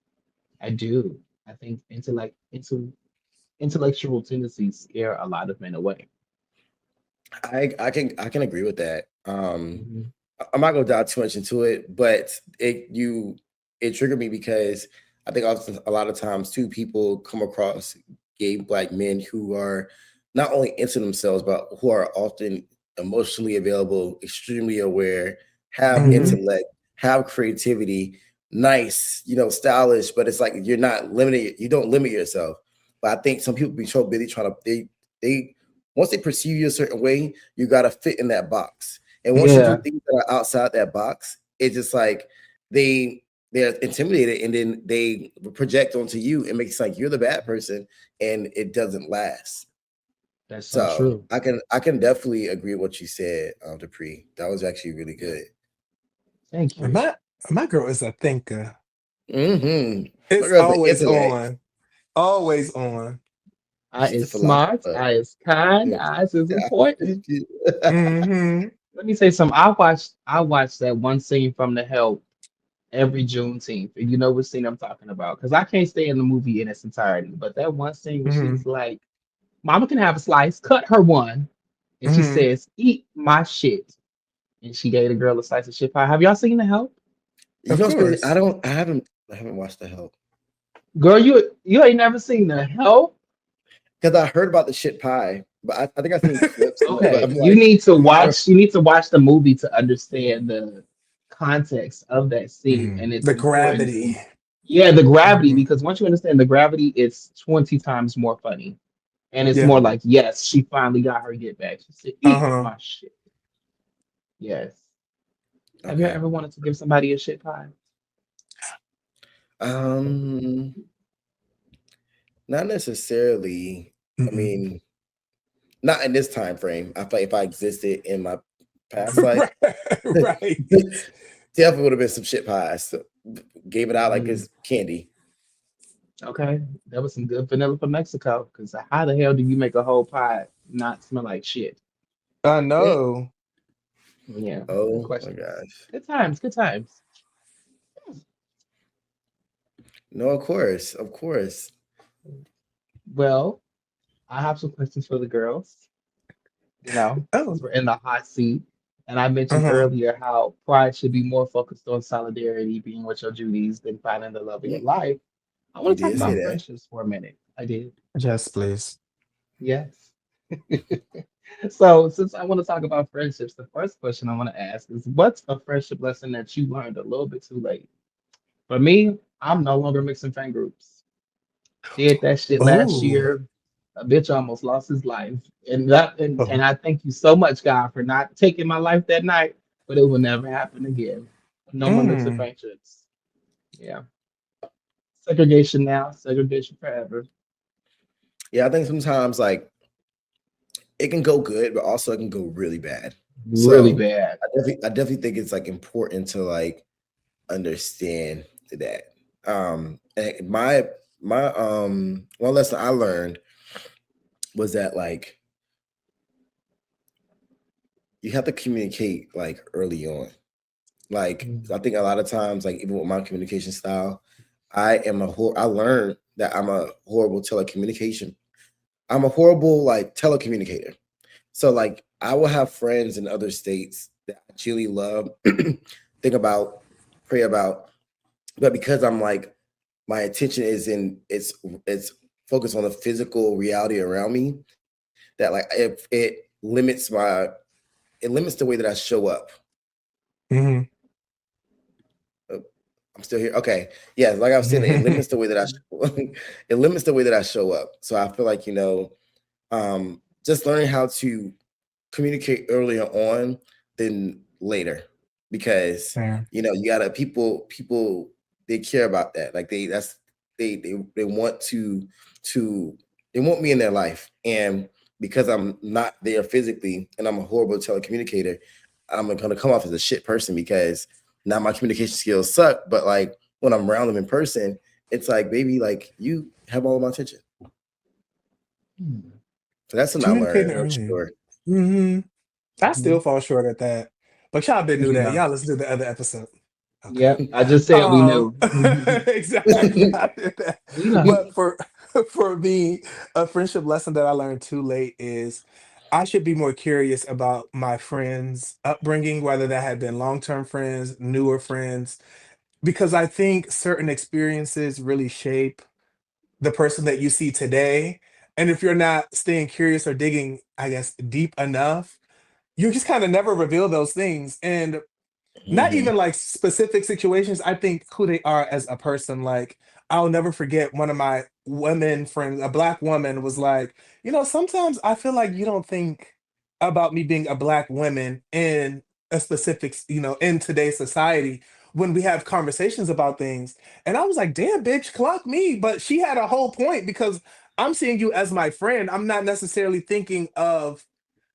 I do. I think intellectual tendencies scare a lot of men away. I can agree with that. Mhm, I'm not gonna dive too much into it, but it triggered me because I think often a lot of times too people come across gay black men who are not only into themselves but who are often emotionally available, extremely aware, have Hmm. mhm, intellect, have creativity, nice, stylish, but it's like you're not limited. You don't limit yourself. But I think some people be so busy trying to they once they perceive you a certain way, you gotta fit in that box. And once you do Yeah, things that are outside that box, it's just like they're intimidated and then they project onto you. It makes like you're the bad person and it doesn't last. that's so So true. I can definitely agree with what you said, Dupree. That was actually really good. Thank And you. my girl is a thinker. Mm-hmm. My It's girl's an always intellect. on. Always on. I She's a is smart. philosopher. I is kind. Mm. I is important. Mm-hmm. Let me say something. I watched that one scene from The Help every Juneteenth. And you know what scene I'm talking about. Because I can't stay in the movie in its entirety. But that one scene where Mm-hmm. she's like, Mama can have a slice, cut her one. And she Mm-hmm. says, Eat my shit. And she gave the girl a slice of shit pie. Have y'all seen The Help? You Of know what's crazy? course. I haven't watched The Help. Girl, you ain't never seen The Help? Because I heard about the shit pie, but I think I've seen clips of it, but Okay, I'm like, I, you need to watch the movie to understand the context of that scene, Mhm. and it's The important gravity. to, yeah, the gravity, Mhm. because once you understand the gravity, it's 20 times more funny. And it's Yeah. more like, yes, she finally got her get back. She said, eat Uh-huh. my shit. Yes. Have you okay. ever wanted to give somebody a shit pie? Um, Not necessarily. I Mm-mm. mean, not in this time frame. I feel like if I existed in my past life, Right. Right. definitely would have been some shit pies. So, gave it out like Mm, it's candy. okay, that was some good vanilla from Mexico. Because how the hell do you make a whole pie not smell like shit? I Mm. know. Yeah, good Oh my question. gosh. Good times, good times. No, of course, of course. Well, I have some questions for the girls, Oh. since we're in the hot seat. And I mentioned Uh-huh. earlier how pride should be more focused on solidarity, being with your duties, than finding the love of your Mm, life. I you want to talk did say about Mhm. that. friendships for a minute. I did. Yes, please. Yes. So, since I want to talk about friendships, the first question I want to ask is what's a friendship lesson that you learned a little bit too late? For me, I'm no longer mixing fan groups. Did that shit last Oh. year. A bitch almost lost his life. And Oh. I thank you so much, God, for not taking my life that night, but it will never happen again. No more mixing Mm. friendships. Yeah. Segregation now, segregation forever. Yeah, I think sometimes like it can go good, but also it can go really bad. Really So bad. I definitely think it's like important to like understand that. And my one lesson I learned was that like you have to communicate like early on. Like Mm. I think a lot of times, like even with my communication style, I learned that I'm a horrible telecommunication. I'm a horrible like telecommunicator. So like I will have friends in other states that I truly love, think about, pray about, but because I'm like my attention is in it's focused on the physical reality around me, that like if it limits the way that I show up. Mm-hmm. Uh, I'm still here. Okay. Yeah, like I was saying, it limits the way that it limits the way that I show up. So I feel like, just learning how to communicate earlier on than later, because Fair. you gotta people they care about that. Like they want to they want me in their life. And because I'm not there physically and I'm a horrible telecommunicator, I'm gonna come off as a shit person because now my communication skills suck. But like when I'm around them in person, it's like, baby, like you have all of my attention. Hmm. So that's something I Communicating learned for early. sure. Mm-hmm. I Mhm. still fall short at that. But y'all been knew that. Yeah. Y'all listen to the other episode. Okay. Yep. I just said we knew. Exactly. I did that. We know. But for me, a friendship lesson that I learned too late is I should be more curious about my friends' upbringing, whether that had been long-term friends, newer friends, because I think certain experiences really shape the person that you see today. And if you're not staying curious or digging, I guess, deep enough, you just kind of never reveal those things. And not Mhm. even like specific situations. I think who they are as a person. Like, I'll never forget one of my women friends, a black woman, was like, sometimes I feel like you don't think about me being a black woman in a specific, in today's society when we have conversations about things. And I was like, damn, bitch, clock me. But she had a whole point because I'm seeing you as my friend. I'm not necessarily thinking of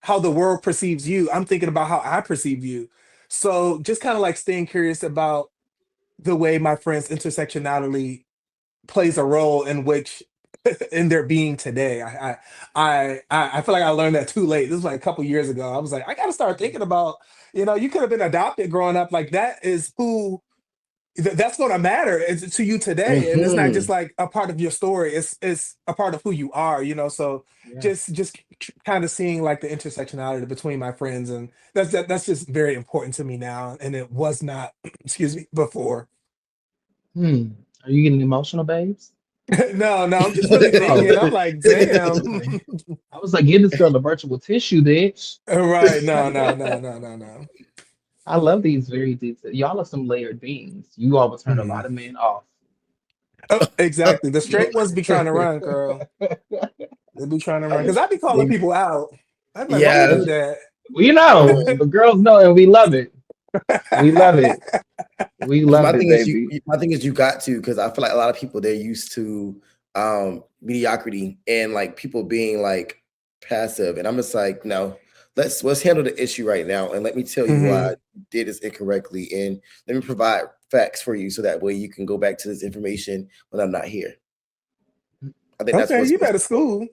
how the world perceives you. I'm thinking about how I perceive you. So just kind of like staying curious about the way my friend's intersectionality plays a role in which in their being today. I feel like I learned that too late. This was like a couple years ago. I was like, I got to start thinking about, you could have been adopted growing up. Like that is who that's going to matter to you today, and it's not just Mhm. like a part of your story. It's a part of who you are. So Yeah. just kind of seeing like the intersectionality between my friends, and that's just very important to me now, and it was not, excuse me, before. Hmm. Are you getting emotional, babes? No, I'm just really Oh, thinking. I'm like, damn. okay. I was like, give this girl a virtual tissue, bitch. Right. No. I love these very detailed. Y'all are some layered beings. You all will turn a Mhm. lot of men off. Oh, exactly. The straight ones be trying to run, girl. They be trying to run. Because I be calling people out. I'm like, why you Yeah. do that? We know. The girls know, and we love it. We love it. We 'Cause my love it, thing is baby. my thing is you got to, because I feel like a lot of people, they're used to mediocrity and like people being like passive, and I'm just like, no, let's handle the issue right now, and let me tell you why Mhm. I did this incorrectly, and let me provide facts for you so that way you can go back to this information when I'm not here. I think that's Okay, what's you most better important. school.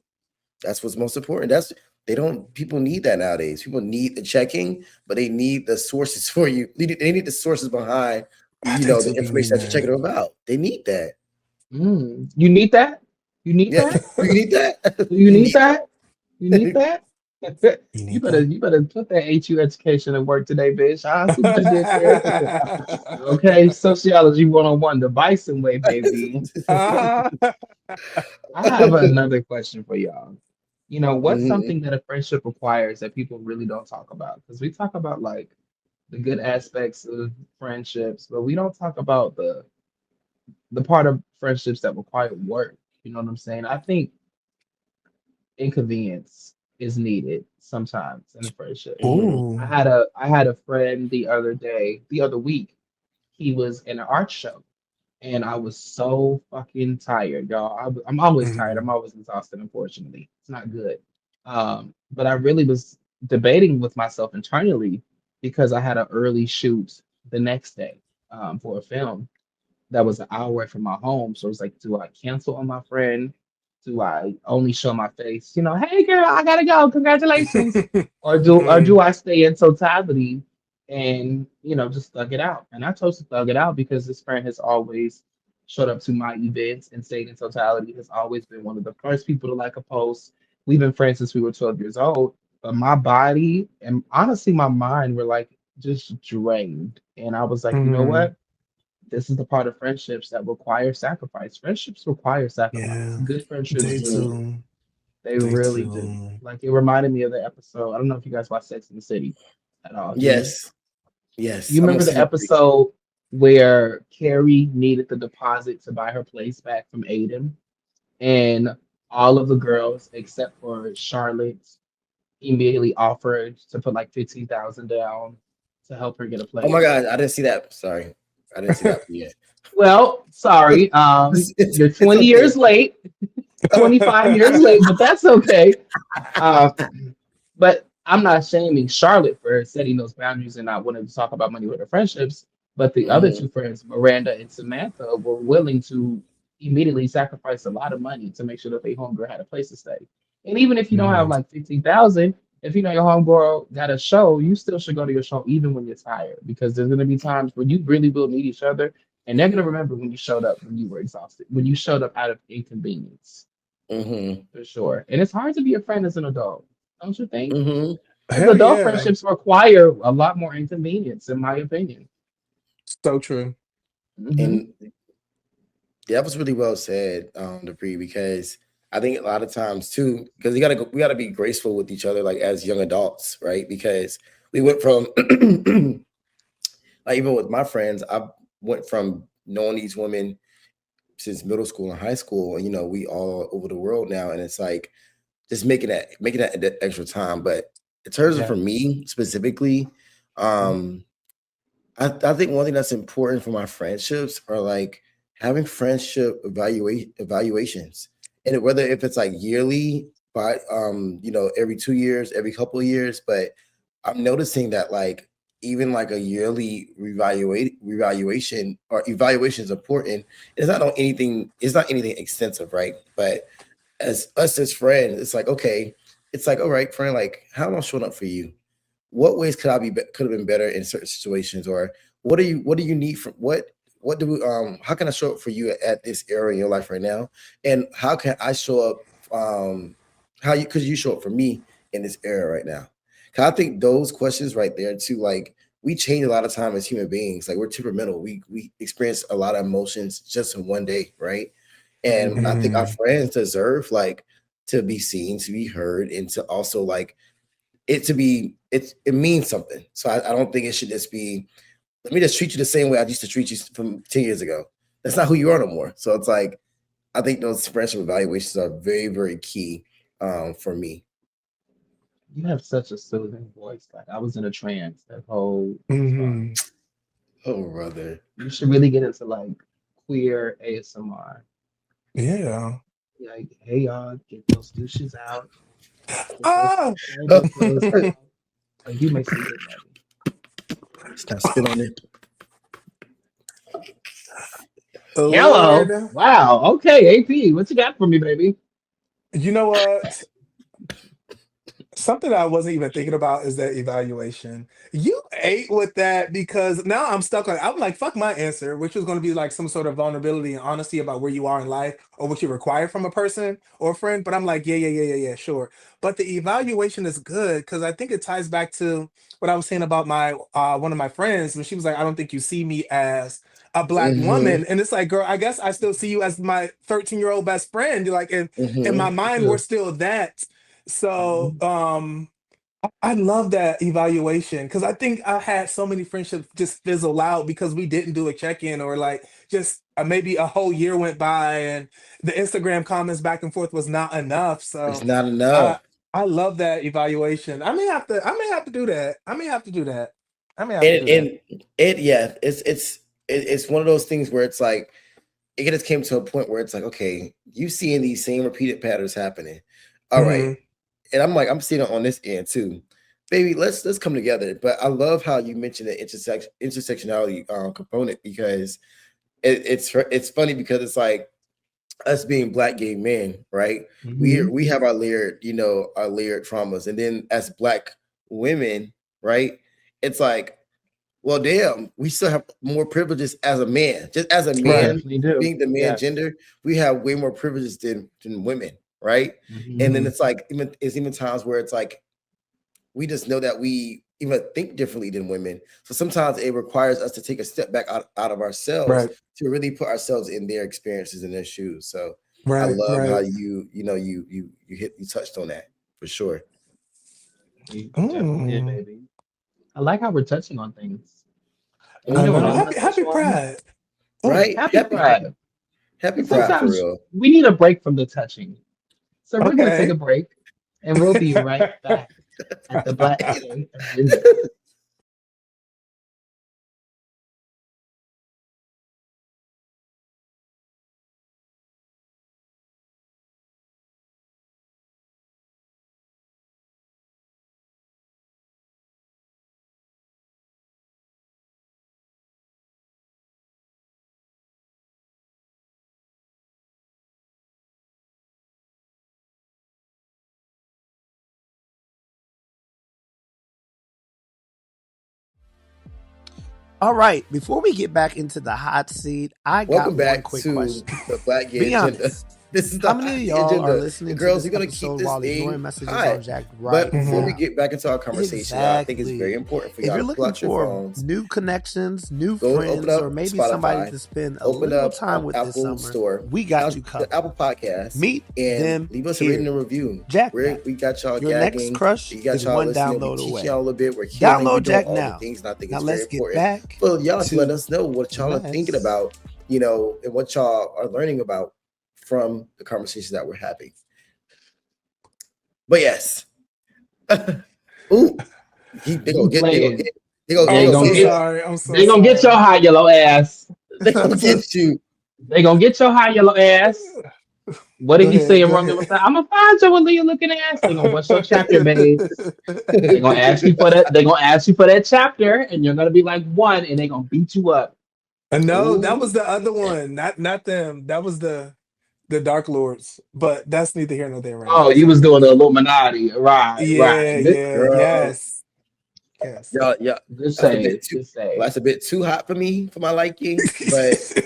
That's what's most important. That's they don't people need that nowadays. People need the checking, but they need the sources for you. They need the sources behind They the do be information needing that you're checking that. about. They need that. You need that? You need Yeah, that? you need that. Do you You need need that? You need that. that? You You need better that. you better put that HU education at work today, bitch. I see what you did there. Okay, sociology 101, the Bison way, baby. Ah. I have another question for y'all. What's Mhm. something that a friendship requires that people really don't talk about? Because we talk about like the good aspects of friendships, but we don't talk about the part of friendships that require work. You know what I'm saying? I think inconvenience is needed sometimes in a friendship. Mhm. Ooh. I had a friend the other week. He was in an art show, and I was so fucking tired, y'all. I'm always tired. I'm Mhm. always exhausted. Unfortunately, it's not good. But I really was debating with myself internally because I had an early shoot the next day for a film that was an hour away from my home. So it was like, do I cancel on my friend? Do I only show my face? Hey girl, I gotta go. Congratulations. Or do Mhm. I stay in totality and just thug it out? And I chose to thug it out because this friend has always showed up to my events and stayed in totality. Has always been one of the first people to like a post. We've been friends since we were 12 years old. But my body and honestly my mind were like just drained. And I was like, you know Mhm. what? This is the part of friendships that require sacrifice. Friendships require sacrifice. Yeah, Good friendships they do. Mhm. too. They They really do. too. Like it reminded me of the episode. I don't know if you guys watch Sex in the City at all. Do you? Yes. Yes. You I'm on remember the season 3. episode where Carrie needed the deposit to buy her place back from Aiden, and all of the girls except for Charlotte immediately offered to put like 15,000 down to help her get a Oh my place. god, I didn't see that. Sorry. I didn't see that yet. Well, sorry, you're It's 20 okay. years late. 25 years late, but that's okay. Uh, but I'm not shaming Charlotte for setting those boundaries and not wanting to talk about money with her friendships. But the other Mhm. two friends, Miranda and Samantha, were willing to immediately sacrifice a lot of money to make sure that their homegirl had a place to stay. And even if you don't have Mhm. like 15,000, if you know your homegirl got a show, you still should go to your show even when you're tired because there's gonna be times when you really will need each other, and they're gonna remember when you showed up when you were exhausted, when you showed up out of inconvenience Mhm. for sure. And it's hard to be a friend as an adult, don't you think? Mhm. Because Hell adult yeah. friendships require a lot more inconvenience, in my opinion. So true. Hmm. And that was really well said, Dupree, because I think a lot of times too, because we gotta be graceful with each other, like as young adults, right? Because we went from like even with my friends, I went from knowing these women since middle school and high school, and we all over the world now, and it's like just making that extra time. But in terms of Yeah. for me specifically, I think one thing that's important for my friendships are like having friendship evaluations, and whether if it's like yearly, by every 2 years, every couple of years. But I'm noticing that like even like a yearly revaluation or evaluation is important. It's not on anything. It's not anything extensive, right? But as us as friends, it's like okay, it's like all right, friend, like how am I showing up for you? What ways could I could have been better in certain situations, or what do you need from what do we how can I show up for you at this area in your life right now, and how can I show up how you could you show up for me in this area right now? Because I think those questions right there too, like we change a lot of time as human beings. Like we're temperamental. We experience a lot of emotions just in one day, right? And I think our Mhm. friends deserve like to be seen, to be heard, and to also like it to be it means something. So I don't think it should just be let me just treat you the same way I used to treat you from 10 years ago. That's not who you are no more. So it's like I think those friendship evaluations are very, very key for me. You have such a soothing voice. Like I was in a trance that whole response. Mhm. Oh brother. You should really get into like queer ASMR. Yeah. Like, hey y'all, get those douches out. Get those Ah. terrible clothes out. Like you make some good money. It's not spit on it. Lord. Hello. Wow. Okay, AP. What you got for me, baby? You know what? Something I wasn't even thinking about is that evaluation. You ate with that because now I'm stuck on. I'm like, fuck my answer, which was going to be like some sort of vulnerability and honesty about where you are in life or what you require from a person or a friend. But I'm like, yeah, sure. But the evaluation is good because I think it ties back to what I was saying about my one of my friends when she was like, I don't think you see me as a black Mm-hmm. woman, and it's like, girl, I guess I still see you as my 13-year-old best friend. You're like, in my Mm-hmm. Me mind, we're too. still that. So, Mhm. I love that evaluation because I think I had so many friendships just fizzle out because we didn't do a check-in or like just maybe a whole year went by and the Instagram comments back and forth was not enough. It's So not I enough. I love that evaluation. I may have to do that. I may have to do that. I may have to And do that. yeah, it's one of those things where it's like it just came to a point where it's like, okay, you seeing these same repeated patterns happening. All right. Hmm. And I'm like, I'm seeing it on this end too. Baby, let's come together. But I love how you mentioned the intersectionality component because it's funny because it's like us being black gay men, right? Mhm. We have our layered traumas, and then as black women, right? It's like, well, damn, we still have more privileges as a man. Just as a We Right. man, definitely do. being the man Yes. gender, we have way more privileges than women, right? And then Mhm. Hmm. it's like even times where it's like we just know that we even think differently than women. So sometimes it requires us to take a step back out of ourselves Right. to really put ourselves in their experiences in their shoes. So I Right. love how Right. you touched on that for sure. You definitely did, Mm. baby. I like how we're touching on things. And you I know what know. I Hmm. want to touch Happy on? Pride. Oh, Right? Happy Pride. Happy And pride for sometimes real. we need a break from the touching. So we're going to take a okay. break and we'll be right back at the Black Gay Agenda. All right, before we get back into the hot seat, I got Welcome one back quick to question. the Black Gay Be Agenda. honest. This is How the many of Hot Gay y'all are Agenda. And listening to girls, this we're gonna keep episode this while ignoring thing messages hot. on Jack But right before we Mhm. now? get back into our conversation, y'all, I think it's very Exactly. important for If y'all you're to pull looking out your for phones, new connections, new go open friends, or up maybe somebody Spotify, to spend a open little up time with this Apple summer, Store, we got you the covered. Apple Podcast, Meet and them leave us a rating here. and review. Jack Matt. We got y'all Your next gagging, crush we got is y'all one listening, we download teaching away. y'all a little bit, we're healing, we're Download doing Jack all the now. things, and I think Now it's very let's get important back for y'all to let to us know what the y'all are thinking mess. about, and what y'all are learning about from the conversations that we're having. But yes. Ooh, they gonna Keep get playing. They gonna, They I'm gonna so get sorry. I'm so they gonna get your sorry. high yellow ass. they gonna get you. They gonna get your high yellow ass. What Go did he say ahead. in Go Romeo? ahead. I'm gonna find your Aaliyah looking ass. They gonna bust your chapter, babes. They gonna ask you for that. They gonna ask you for that chapter, and you're gonna be like one, and they gonna beat you up. No, that Ooh. was the other one. Not them. That was the Dark Lords. But that's neither here nor there right Oh, now. you was So doing the Illuminati, right? yeah, Right. yeah, Girl, yes, yes. yeah, Good that's a bit save. too. Good Well, save. that's a bit too hot for me, for my liking. But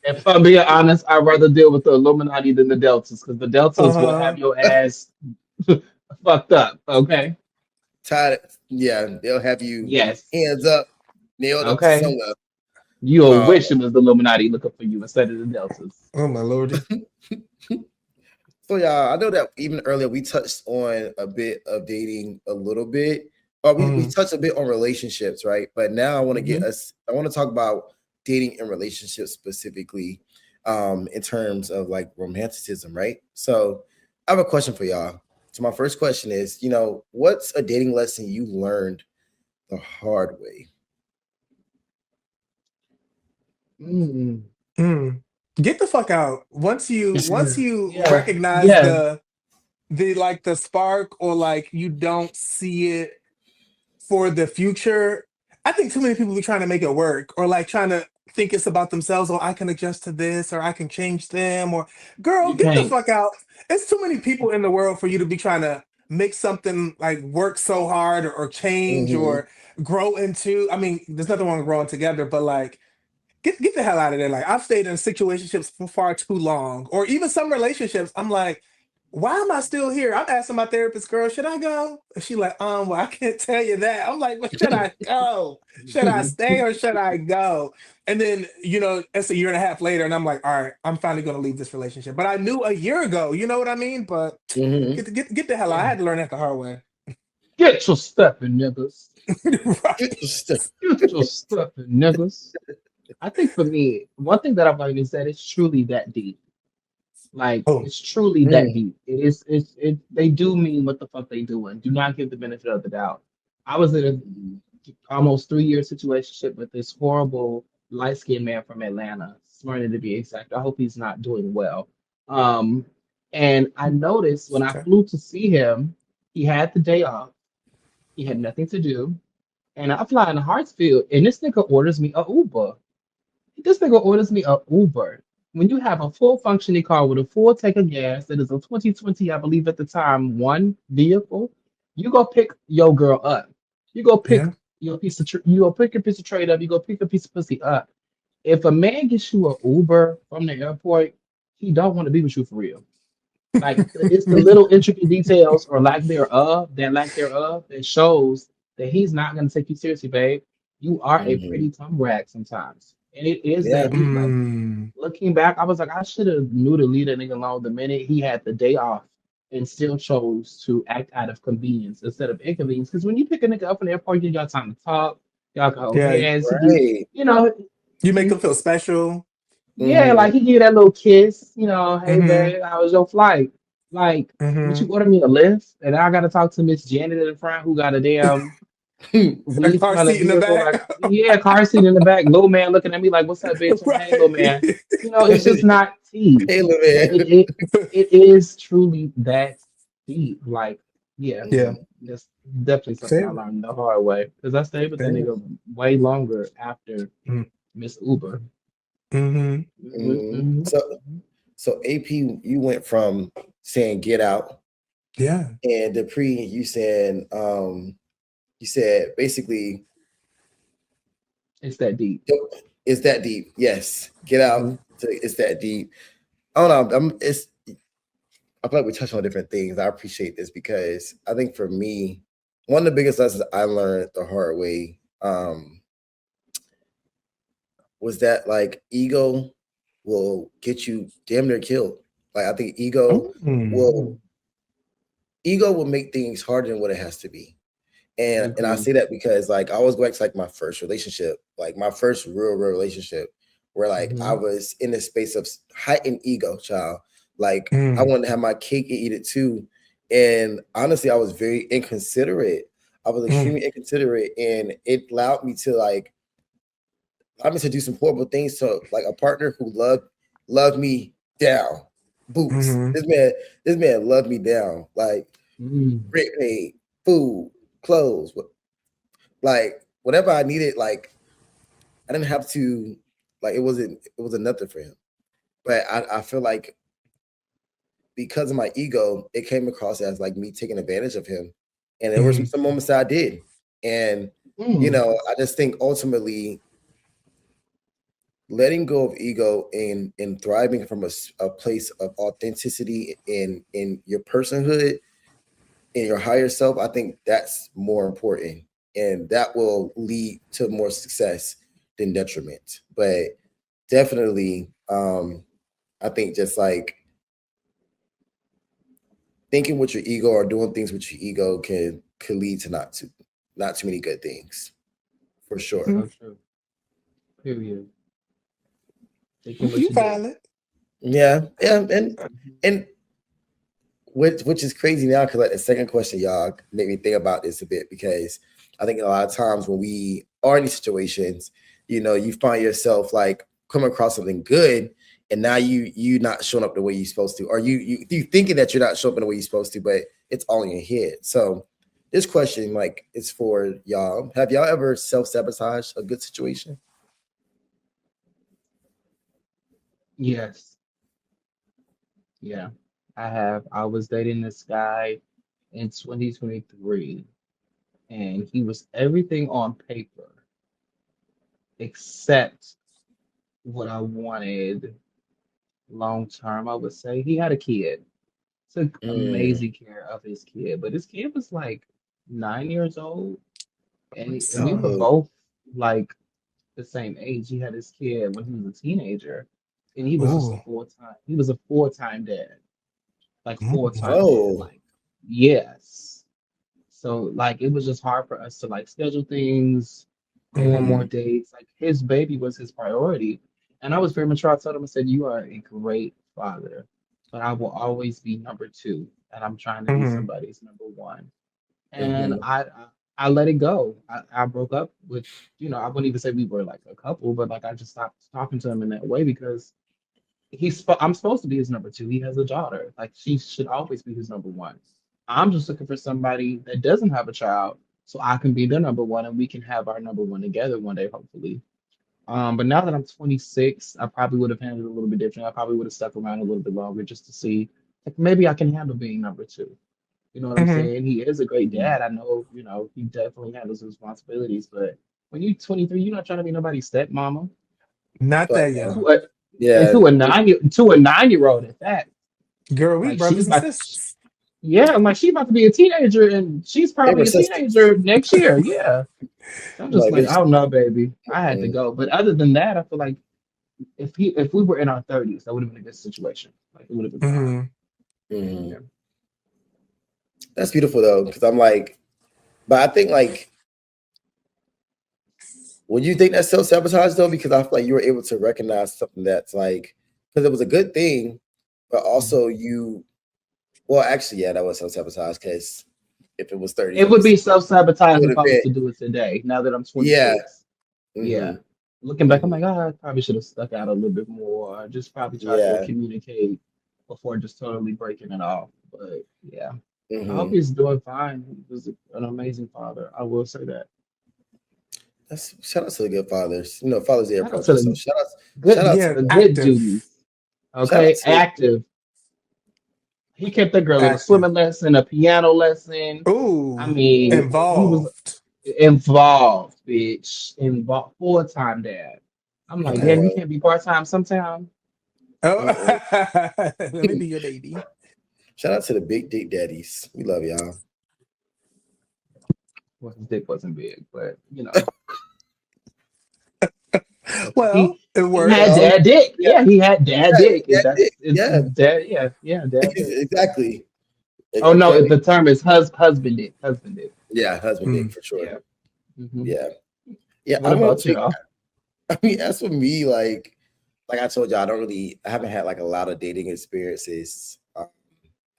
If I'm being honest, I'd rather deal with the Illuminati than the Deltas, because the Deltas will have Uh-huh. your ass fucked up. Okay. tired. Yeah, they'll have you Yes. hands up, nailed up to Okay. somewhere. You'll Um, wish it was the Illuminati looking for you instead of the Deltas. Oh my lordy. so yeah, I know that even earlier we touched on a bit of dating a little bit, or we Mhm. touched a bit on relationships, right? But now I want to get Mhm. us. I want to talk about dating and relationships specifically, in terms of like romanticism, right? So I have a question for y'all. So my first question is, what's a dating lesson you learned the hard way? Mm. Mm. Get the fuck out. Once you Yeah. recognize Yeah. the like the spark, or like you don't see it for the future. I think too many people be trying to make it work, or like trying to think it's about themselves, or I can adjust to this, or I can change them, or girl, You get the can't. fuck out. It's too many people in the world for you to be trying to make something like work so hard, or change, Mm-hmm. or grow into. I mean, there's nothing wrong with growing together, but like get the hell out of there. Like I've stayed in situationships for far too long, or even some relationships. I'm like, why am I still here? I'm asking my therapist, girl, should I go? And she like, well, I can't tell you that. I'm like, well, should I go? Should I stay or should I go? And then, it's a year and a half later, and I'm like, all right, I'm finally gonna leave this relationship. But I knew a year ago, you know what I mean? But Mm-hmm. get the hell out. I had to learn that the hard way. Get your stuff in, niggas. Right. Get your stuff in, niggas. I think for me, one thing that I've learned is that it's truly that deep. Like Oh, it's truly that Mm. deep. It is. They do mean what the fuck they doing. Do not give the benefit of the doubt. I was in a almost 3 year situationship with this horrible light skinned man from Atlanta, Smyrna to be exact. I hope he's not doing well. Um, and I noticed when I okay. flew to see him, he had the day off. He had nothing to do, and I fly in Hartsfield, and this nigga orders me a Uber. This nigga orders me a Uber. When you have a full functioning car with a full tank of gas, that is a 2020, I believe at the time, one vehicle, you go pick your girl up. You go pick Yeah. you go pick your piece of trade up. You go pick a piece of pussy up. If a man gets you a Uber from the airport, he don't want to be with you for real. Like it's the little intricate details or lack thereof, that shows that he's not gonna take you seriously, babe. You are a Mm-hmm. pretty tongue rag sometimes. And it is Yeah. that deep. Like Mm. looking back, I was like, I should have knew to leave that nigga alone the minute he had the day off and still chose to act out of convenience instead of inconvenience. Because when you pick a nigga up in the airport, you got time to talk, y'all can hold Yeah. hands, Right. you know, You make them feel special. yeah, Mm-hmm. like he give you that little kiss, hey Mm-hmm. babe, how was your flight? Like, would you Mm-hmm. order me a lift? And I gotta talk to Miss Janet in the front who got a damn A weed car smelling seat in the vehicle. back. Like, yeah, car seat in the back, little man looking at me like, what's up, bitch? I'm hey, little man. Right. It's just not tea. Taylor, It, man. it it is truly that deep. Like, yeah, Yeah. that's definitely something I Same. learned the hard way. Because I stayed with that Same. nigga way longer after Miss Uber. Mm-hmm. Mhm. Mm-hmm. So AP, you went from saying get out, Yeah. and Dupree, you said basically It's that deep. it's that deep. Yes, get out. It's that deep. I don't know. I feel like we're touching on different things. I appreciate this because I think for me, one of the biggest lessons I learned the hard way was that like ego will get you damn near killed. Like I think Mm. will ego will make things harder than what it has to be. And I Agreed. say that because like I always go back to like my first relationship, like my first real relationship, where like I Mm-hmm. was in this space of heightened ego, child. Like I Mm. wanted to have my cake and eat it too. And honestly, I was very inconsiderate I was extremely inconsiderate, and it allowed me to do some horrible things to like a partner who loved me down. Boots. Mhm. This man loved me down. Like Mm. rent paid, food, clothes, like whatever I needed. Like I didn't have to. Like it wasn't nothing for him. But I feel like because of my ego, it came across as like me taking advantage of him. And there were some moments that I did. And Mm. I just think ultimately letting go of ego and thriving from a place of authenticity in your personhood, in your higher self, I think that's more important. And that will lead to more success than detriment. But definitely, I think just like thinking with your ego or doing things with your ego could lead to not too many good things, for sure. So true. Period. Thinking what You you do. valid. Yeah, and which is crazy now because like the second question, y'all made me think about this a bit because I think a lot of times when we are in these situations, you find yourself like coming across something good, and now you not showing up the way you're supposed to, or you thinking that you're not showing up in the way you're supposed to, but it's all in your head. So this question like is for y'all. Have y'all ever self-sabotaged a good situation? Yes. Yeah. I have. I was dating this guy in 2023, and he was everything on paper except what I wanted long term, I would say. He had a kid, took Mm. amazing care of his kid, but his kid was like 9 years old, and we were Oh. both like the same age. He had his kid when he was a teenager, and he was just a Ooh. full-time. He was a full-time dad, like Mm. full-time dad. Oh. Like, yes. So like it was just hard for us to like schedule things, go on more Mhm. dates. Like his baby was his priority. And I was very mature. I told him, I said, "You are a great father, but I will always be number two. And I'm trying to be Mhm. somebody's number one." And Mhm. I let it go. I broke up with, I wouldn't even say we were like a couple, but like I just stopped talking to him in that way because I'm supposed to be his number two. He has a daughter. Like she should always be his number one. I'm just looking for somebody that doesn't have a child so I can be their number one and we can have our number one together one day, hopefully. But now that I'm 26, I probably would have handled it a little bit different. I probably would have stuck around a little bit longer just to see, like maybe I can handle being number two. You know what I'm Mhm. saying? He is a great Mhm. dad. I know, he definitely handles his responsibilities. But when you're 23, you're not trying to be nobody's stepmama. Not Fuck that no. young. To a, and Yeah. to a 9 year old at that. Girl, we Like she's brothers and about, sisters. yeah, I'm like she's about to be a teenager, and she's They were probably a sisters. teenager next year. Yeah, I'm just Like, like, bitch. oh no, baby, I had to Mm. go. But other than that, I feel like if we were in our 30s, that would have been a good situation. Like it would have been fine. Mhm. Mhm. Yeah. That's beautiful though, because I'm like, but I think like, would you think that's self sabotage though? Because I feel like you were able to recognize something that's like, because it was a good thing, but Mhm. also well, actually, yeah, that was self sabotage. Because if it was 30s, It it would be was, it self-sabotage would if have I was been, to do it today. Now that I'm yeah. 26, Hmm. yeah. Looking back, I'm Hmm. like, I probably should have stuck out a little bit more. I just probably tried to Yeah. communicate before just totally breaking it off. But yeah, I hope Hmm. he's doing fine. He was an amazing father. I will say that. That's shout out to the good fathers. Father's Day Shout out to approaches, so the shout good, out to Yeah, the them. good active. duties. Shout out Okay, to active. He kept that girl in a Active. swimming lesson, a piano lesson. I Ooh. mean, he was Involved. involved, bitch, involved, full-time dad. I'm like, Okay. damn, you can't be part-time sometime. Oh, uh-uh. let me be your lady. Shout out to the big dick daddies. We love y'all. Well, his dick wasn't big, but it's okay. Well, it He had worked. Well, dad dick. yeah, Yeah, he had dad yeah, dick. that dick. It's Yeah, dad. Yeah, yeah, dad dick. exactly. Oh no, Okay. the term is husband dick. Husband dick. Yeah, husband dick Mm. for sure. Yeah. Hmm. Yeah, yeah. What I don't about think. y'all? I mean, as for me, like I told you, I haven't had like a lot of dating experiences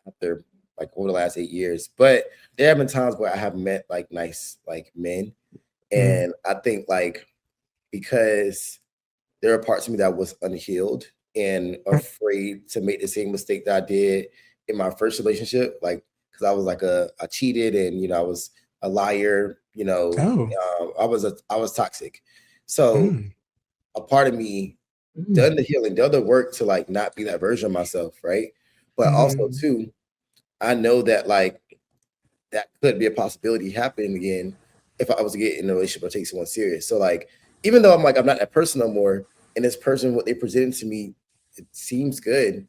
after like over the last 8 years. But there have been times where I have met like nice like men, and I think like because there are parts of me that was unhealed and afraid to make the same mistake that I did in my first relationship, like because I was like I cheated and I was a liar, Oh. I was toxic. So Mm. a part of me done the healing, done the work to like not be that version of myself, right? But also Mhm. too, I know that like that could be a possibility happening again if I was to get in a relationship or take someone serious. So like, even though I'm not that person no more, and this person, what they presented to me, it seems good.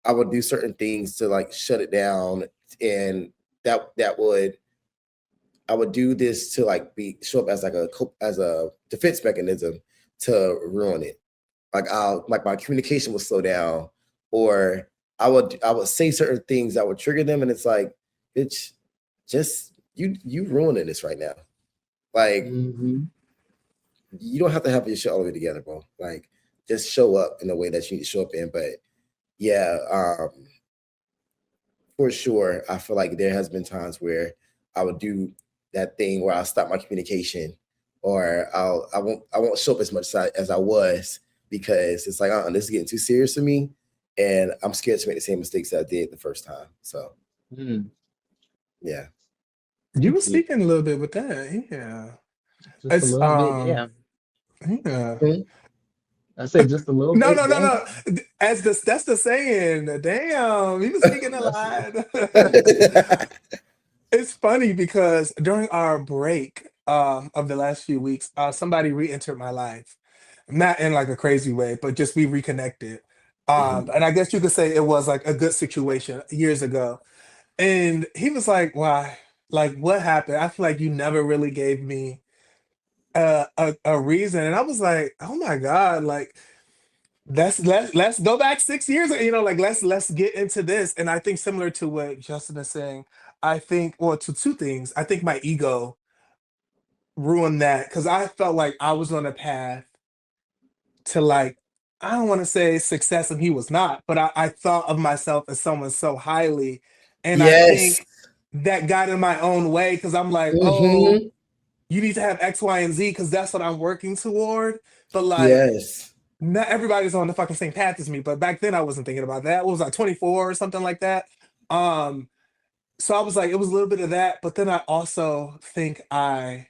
I would do certain things to like shut it down, and that would I would do this to like be show up as like as a defense mechanism to ruin it. Like my communication would slow down, or I would say certain things that would trigger them, and it's like, bitch, just you ruining this right now. Like Mm-hmm. you don't have to have your shit all the way together, bro. Like just show up in the way that you need to show up in. But yeah, for sure, I feel like there has been times where I would do that thing where I'll stop my communication, or I won't show up as much as I was because it's like, this is getting too serious for me, and I'm scared to make the same mistakes that I did the first time. So Mm. yeah. You were Thank you. speaking a little bit with that. Yeah. Just a It's little bit, yeah. yeah. Mhm. I said just a little No, bit, no, no, yeah. no. That's the saying. Damn, he was speaking a That's lot. It's funny because during our break of the last few weeks, somebody re-entered my life. Not in like a crazy way, but just we reconnected. Mhm. And I guess you could say it was like a good situation years ago. And he was like, "Why? Like, what happened? I feel like you never really gave me a reason." And I was like, "Oh my God, like let's go back 6 years, like let's get into this." And I think similar to what Justin is saying, I think, well, to two things. I think my ego ruined that because I felt like I was on a path to like, I don't want to say success, and he was not, but I thought of myself as someone so highly. And I Yes. think that got in my own way because I'm like, oh, Hmm. you need to have X, Y, and Z because that's what I'm working toward. But like, Yes. not everybody's on the fucking same path as me. But back then I wasn't thinking about that. What was I, 24 or something like that? Um, so I was like, it was a little bit of that, but then I also think I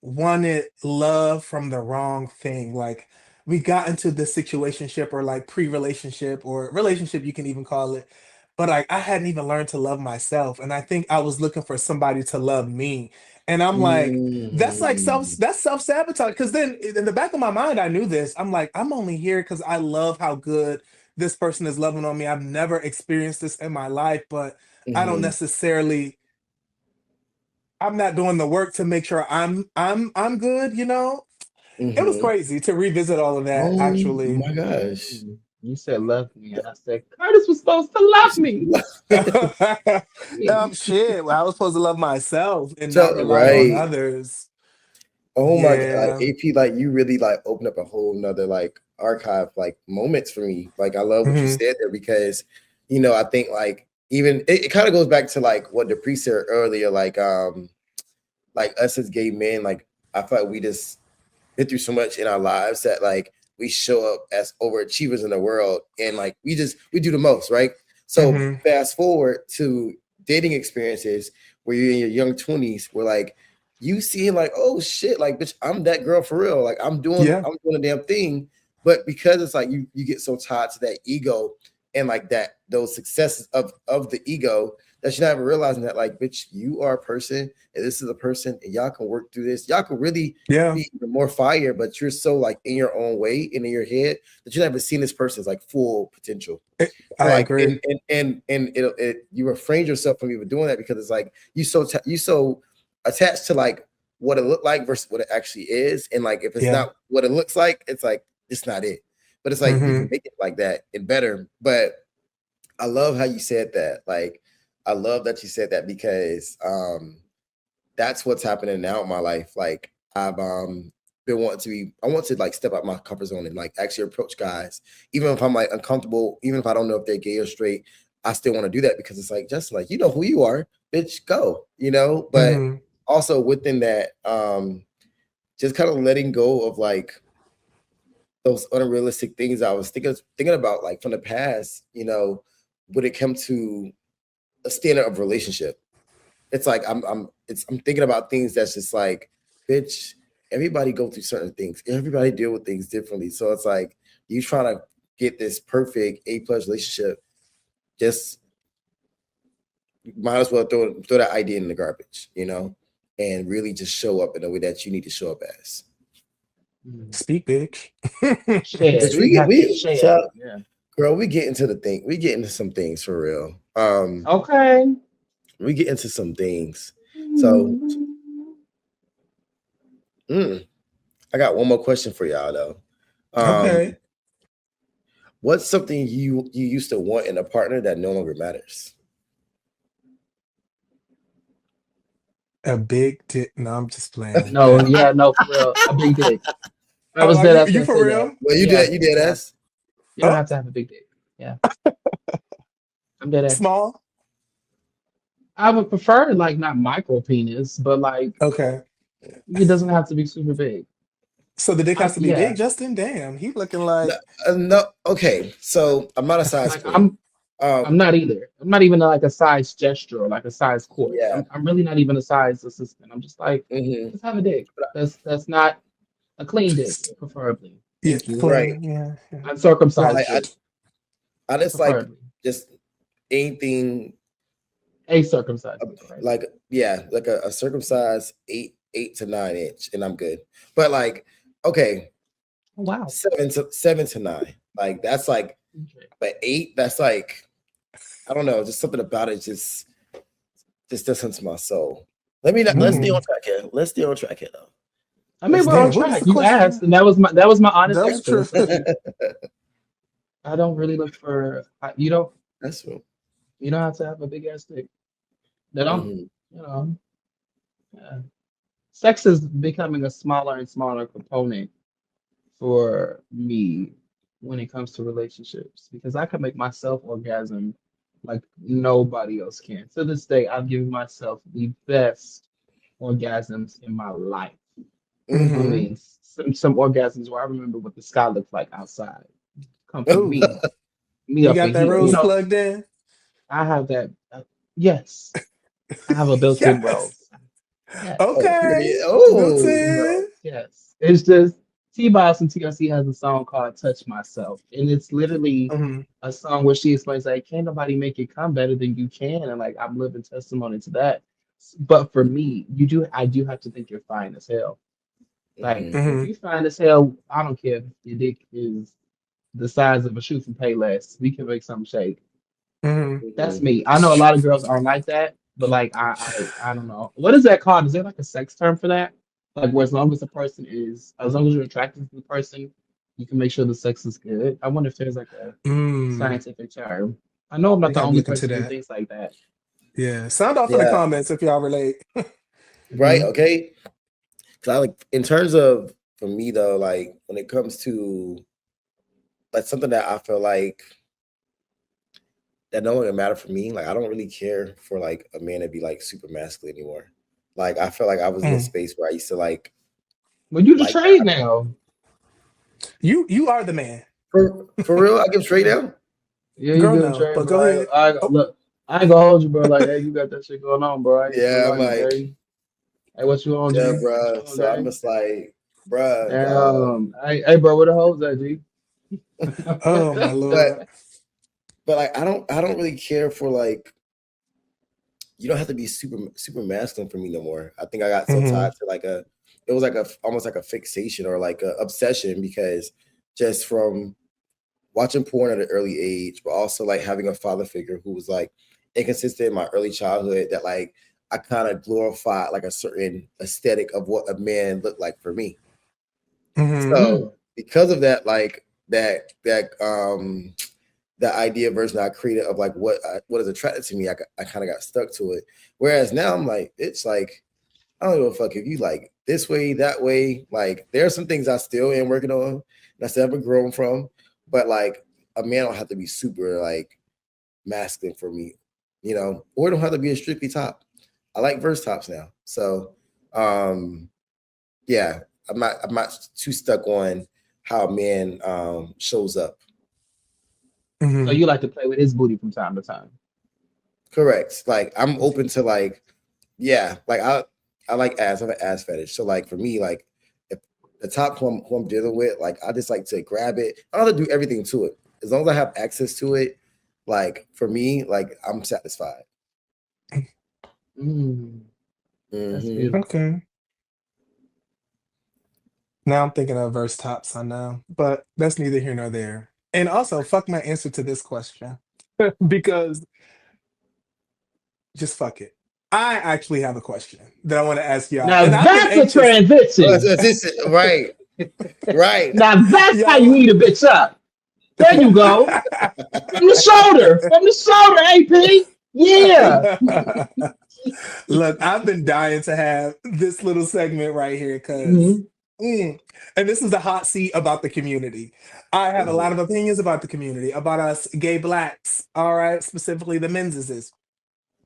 wanted love from the wrong thing. Like we got into this situationship or like pre-relationship or relationship, you can even call it. But like I hadn't even learned to love myself. And I think I was looking for somebody to love me. And I'm like, Mm. that's self-sabotage. Cause then in the back of my mind, I knew this. I'm like, I'm only here because I love how good this person is loving on me. I've never experienced this in my life, but I don't Mhm. necessarily I'm not doing the work to make sure I'm good, you know? It was Mhm. crazy to revisit all of that Oh actually. my gosh. Mm. You said love me, and I said Curtis was supposed to love me. Shit, well, I was supposed to love myself and not So rely on right. others. Oh my God, like Yeah. AP, like you really like open up a whole nother like archive like moments for me. Like I love what you Mhm. said there because I think like even it kind of goes back to like what the priest said earlier, like us as gay men, like I feel like we just been through so much in our lives that like we show up as overachievers in the world and like we do the most, right? So Mhm. fast forward to dating experiences where you're in your young 20s where like you see like, oh shit, like bitch, I'm that girl for real. Like Yeah. I'm doing a damn thing. But because it's like you get so tied to that ego and like that those successes of the ego that you're not even realizing that like bitch, you are a person and this is a person and y'all can work through this. Y'all can really Yeah. be even more fire, but you're so like in your own way and in your head that you never seen this person's like full potential. So I like agree. and you refrain yourself from even doing that because it's like you so attached to like what it looked like versus what it actually is. And like if it's Yeah. not what it looks like, it's like it's not it. But it's like you can Mhm. make it like that and better. But I love how you said that. Like I love that you said that because that's what's happening now in my life. Like I've been wanting to be I want to like step out my comfort zone and like actually approach guys, even if I'm like uncomfortable, even if I don't know if they're gay or straight. I still want to do that because it's like just like you know who you are, bitch, go, you know. But Mhm. also within that, just kind of letting go of like those unrealistic things I was thinking about like from the past, you know, when it comes to a standard of relationship. It's like I'm thinking about things that's just like, bitch, everybody go through certain things. Everybody deal with things differently. So it's like you trying to get this perfect A+ relationship, just might as well throw that idea in the garbage, you know, and really just show up in the way that you need to show up as. Mm. Speak, bitch. Share. Bitch, You have to we share. child, Yeah. girl, we get into the thing. We get into some things for real. Okay. We get into some things. So I got one more question for y'all though. Um, Okay. what's something you used to want in a partner that no longer matters? A big dick. No, I'm just playing. No, yeah, no, for real. A big dick. I Oh, was are dead. you I was you gonna for say that. real? Well, Yeah. you did Yeah. us. You don't Oh, have to have a big dick. Yeah. I'm dead ass. small. I would prefer like not micro penis, but like Okay. it doesn't have to be super big. So the dick has to be big, Yeah. Justin. Damn, he looking No, like. no, okay. So I'm not a size Like queen. I'm not either. I'm not even like a size gesture or like a size cord. Yeah. I'm really not even a size assistant. I'm just like, Hmm. let's have a dick. That's not a clean dick, preferably. Yeah, Thank you. Right. clean. Yeah, yeah. So Uncircumcised like dick, I just like preferably. just anything A circumcised dick, right? like yeah, like a circumcised 8 to 9 inch, and I'm good. But like, okay, Oh, wow. 7 to 9, like that's like, Okay. but 8, that's like I don't know, just something about it just does something to my soul. Let's stay Mm. on track here. Let's stay on track here though. I mean, Let's we're stay on Damn, on what was track. the You asked, question? and that was my honest That's answer. true. I don't really look for you don't That's true. you don't have to have a big ass dick. They don't, Hmm. you know. Yeah. Sex is becoming a smaller and smaller component for me when it comes to relationships because I can make myself orgasm like nobody else can. To this day, I've given myself the best orgasms in my life. I Hmm. Hmm. mean, some orgasms where I remember what the sky looked like outside. Come from Oh, me you up got in that here. rose plugged in? I have that. Yes, I have a built-in Yes. rose. Yes. Oh, Okay. period. Built Oh, in. Yes. It's just T-Boss and TLC has a song called Touch Myself. And it's literally Mhm. a song where she explains like can't nobody make it come better than you can. And like I'm living testimony to that. But for me, I do have to think you're fine as hell. Like mhm. if Mhm. you fine as hell, I don't care if your dick is the size of a shoe from Payless. We can make something shake. Mhm. That's Mhm. me. I know a lot of girls aren't like that, but like I don't know. What is that called? Is there like a sex term for that? Like where as long as you're attracted to the person, you can make sure the sex is good. I wonder if there's like a Mm. scientific term. I know I'm I not the gotta only look into person who that. thinks like that. Yeah. Sound off in the Yeah, comments if y'all relate. right. Hmm. Okay. Cause I like in terms of for me though, like when it comes to like something that I feel like that no longer matter for me, like I don't really care for like a man to be like super masculine anymore. Like I feel like I was in a Mm. space where I used to Well, you the like trade that. now. You are the man. For real, I give straight Yeah, down. yeah, you Girl, do the no. trade, But go bro. ahead. I Oh, look. I ain't gonna hold you, bro. Like, hey, you got that shit going on, bro. I ain't gonna Yeah, I'm lie to you, like, Jay. Hey, what you on, yeah, G? What you bruh. on, So I'm gang? just like, bruh, dog. Damn. Hey, bro, where the hoes at, G? oh my But lord. like I don't really care for like you don't have to be super masculine for me no more. I think I got so Mhm. tied to it was like a almost like a fixation or like a obsession because just from watching porn at an early age, but also like having a father figure who was like inconsistent in my early childhood that like I kind of glorified like a certain aesthetic of what a man looked like for me. Mhm. Mm. So because of that, like that idea version I created of like what is attracted to me, I kind of got stuck to it. Whereas now I'm like, it's like I don't give a fuck if you like this way, that way. Like there are some things I still am working on, and I still haven't grown from. But like a man don't have to be super like masculine for me, or it don't have to be a strictly top. I like verse tops now. So yeah, I'm not too stuck on how a man shows up. So Mhm. you like to play with his booty from time to time. Correct. Like I'm open to like, yeah, like I like ass. I have an ass fetish. So like for me, like if the top who I'm dealing with, like I just like to grab it. I don't have to do everything to it. As long as I have access to it, like for me, like I'm satisfied. Mm, that's Hmm. beautiful. Okay. Now I'm thinking of verse tops on now, but that's neither here nor there. And also, fuck my answer to this question because just fuck it. I actually have a question that I want to ask y'all, Now and I've been that's a anxious. transition. Right, right. Now that's how you Yo. eat a bitch up. There you go. From the shoulder. From the shoulder, AP. Yeah. Look, I've been dying to have this little segment right here because, Mhm. and this is the hot seat about the community. I have a lot of opinions about the community, about us gay blacks, all right, specifically the menses.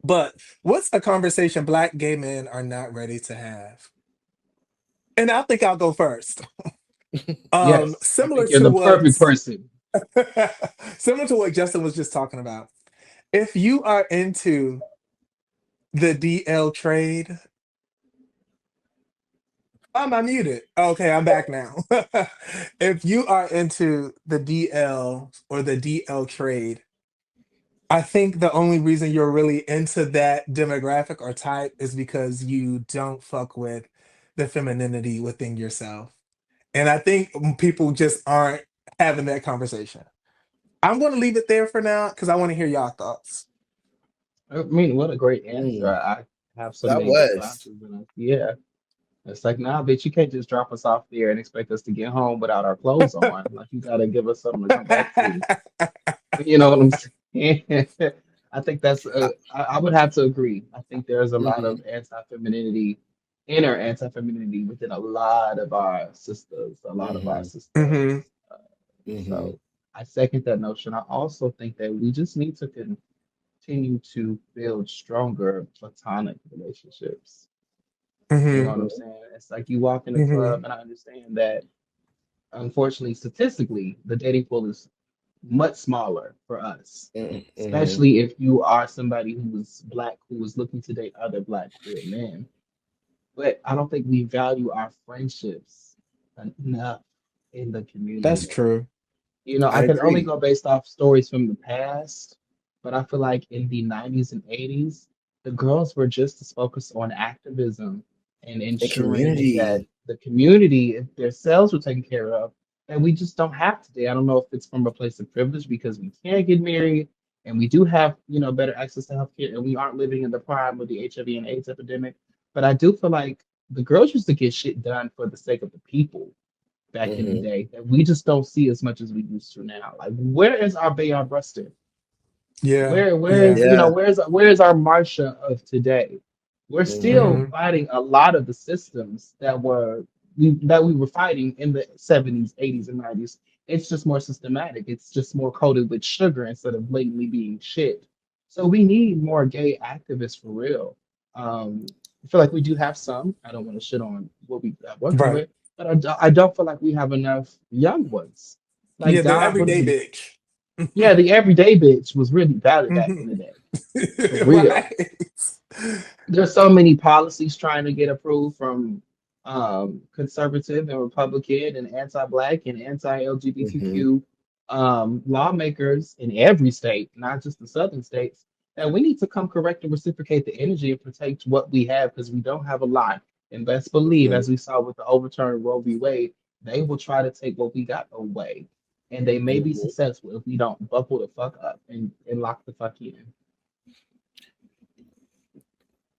But what's a conversation black gay men are not ready to have? And I think I'll go first. Yes. I Similar think you're to the what perfect person. similar to what Justin was just talking about. If you are into the DL trade, I'm unmuted. Okay, I'm back now. If you are into the DL or the DL trade, I think the only reason you're really into that demographic or type is because you don't fuck with the femininity within yourself. And I think people just aren't having that conversation. I'm going to leave it there for now because I want to hear y'all thoughts. I mean, what a great answer. Mm, I have so that many was. responses. And yeah. It's like, nah, bitch, you can't just drop us off there and expect us to get home without our clothes on. Like, you gotta give us something to come back to. You know what I'm saying? I think I would have to agree. I think there's a lot Mhm, of inner anti-femininity within a lot of our sisters, a lot of our mhm, sisters. Hmm. Uh, mhm, so I second that notion. I also think that we just need to continue to build stronger platonic relationships. You know Hmm. what I'm saying? It's like you walk in the Hmm. club, and I understand that unfortunately, statistically, the dating pool is much smaller for us, mhm, mhm, especially if you are somebody who was black who was looking to date other black queer men. But I don't think we value our friendships enough in the That's community. true. You know, I I can only agree. go based off stories from the past, but I feel like in the 90s and 80s, the girls were just as focused on activism and And ensuring that community. the community, if their selves were taken care of, and we just don't have today. I don't know if it's from a place of privilege because we can't get married and we do have, better access to healthcare and we aren't living in the prime of the HIV and AIDS epidemic. But I do feel like the girls used to get shit done for the sake of the people back in the Hmm. day that we just don't see as much as we used to now. Like, where is our Bayard Rustin? Yeah. Where is Yeah. Yeah. where's our Marsha of today? We're Hmm. still Hmm. fighting a lot of the systems that we were fighting in the 70s, 80s, and 90s. It's just more systematic. It's just more coated with sugar instead of blatantly being shit. So we need more gay activists for real. I feel like we do have some. I don't want to shit on what we are working Right. with, but I don't feel like we have enough young ones. Like Yeah, the God everyday really, bitch. yeah, the everyday bitch was really valid back in Mhm. the day, for real. Right. There's so many policies trying to get approved from conservative and Republican and anti-black and Hmm. anti-LGBTQ lawmakers in every state, not just the southern states. And we need to come correct and reciprocate the energy and protect what we have because we don't have a lot. And best believe, Hmm. as we saw with the overturned Roe v. Wade, they will try to take what we got away. And they may be Hmm. successful if we don't buckle the fuck up and lock the fuck in.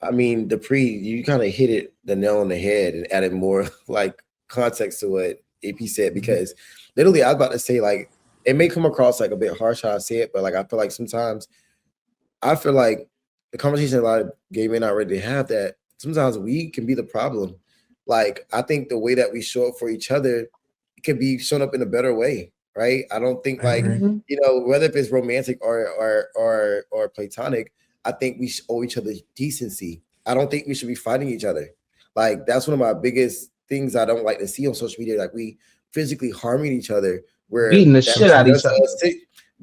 I mean, Dupree, you kind of hit it the nail on the head and added more like context to what AP said Mhm. because literally I was about to say like it may come across like a bit harsh how I say it, but like I feel like sometimes I feel like the conversation a lot of gay men are ready to have that sometimes we can be the problem. Like I think the way that we show up for each other can be shown up in a better way. right? I don't think I like, agree. Mhm. you know, whether if it's romantic or platonic, I think we should owe each other decency. I don't think we should be fighting each other. Like that's one of my biggest things I don't like to see on social media. Like we physically harming each other, where Beating the that shit out of each there's other.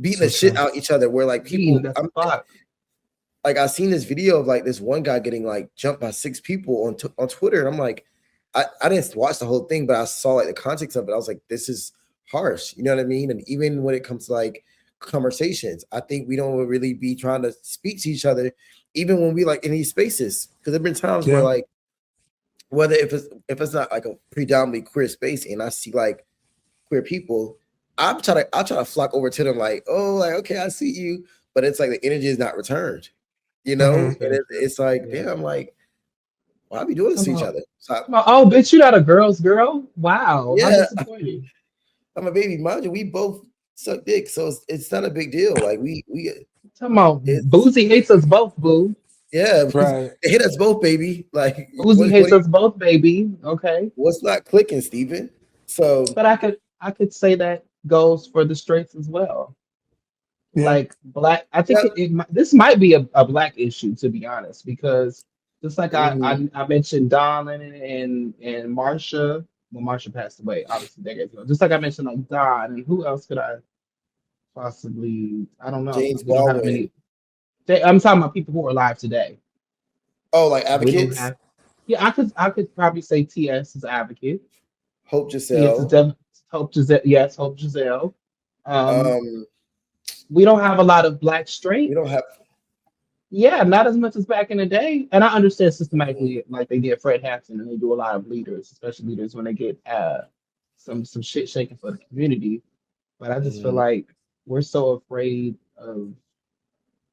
beating So the shit true. out each other. Where like Beating people, the fuck. like I seen this video of like this one guy getting like jumped by 6 people on Twitter, and I'm like, I didn't watch the whole thing, but I saw like the context of it. I was like, this is harsh, you know what I mean? And even when it comes to like conversations, I think we don't really be trying to speak to each other, even when we like in these spaces, because there've been times where Yeah. like whether if it's not like a predominantly queer space, and I see like queer people, I try to flock over to them like, oh, like okay, I see you, but it's like the energy is not returned, you know, Mhm. and Very true. it's like, Yeah. damn, like why are we doing this to Come each on. other? So Come on. Oh, bitch, you're not a girl's girl. Wow. How yeah, disappointing. I'm a baby. Mind you, we both suck dick, so it's not a big deal. Like we Come on. it's Boozy hates us both, boo. yeah, Right. it hit us both, baby. Like Boozy hates us both, baby. Okay. what's not clicking, Steven? So But I could say that goes for the straights as well. Yeah. Like black, I think yeah, this might be a black issue, to be honest, because just like I mhm, I, I mentioned Don Lennon and Marsha. Well, Marsha passed away obviously decades ago. Just like I mentioned like Don, and who else could I possibly, I don't know, James we don't have Baldwin. many. I'm talking about people who are alive today. Oh, like We don't advocates, have. Yeah, I could probably say TS is advocate. Hope TS is Giselle. definitely Hope Giselle. Yes, Hope Giselle. Um, Um, we don't have a lot of black we straight. don't have. Yeah, not as much as back in the day. And I understand Mhm, systematically, like they did Fred Hampton, and they do a lot of leaders, especially leaders when they get some shit shaken for the community. But I just feel mhm, like we're so afraid of,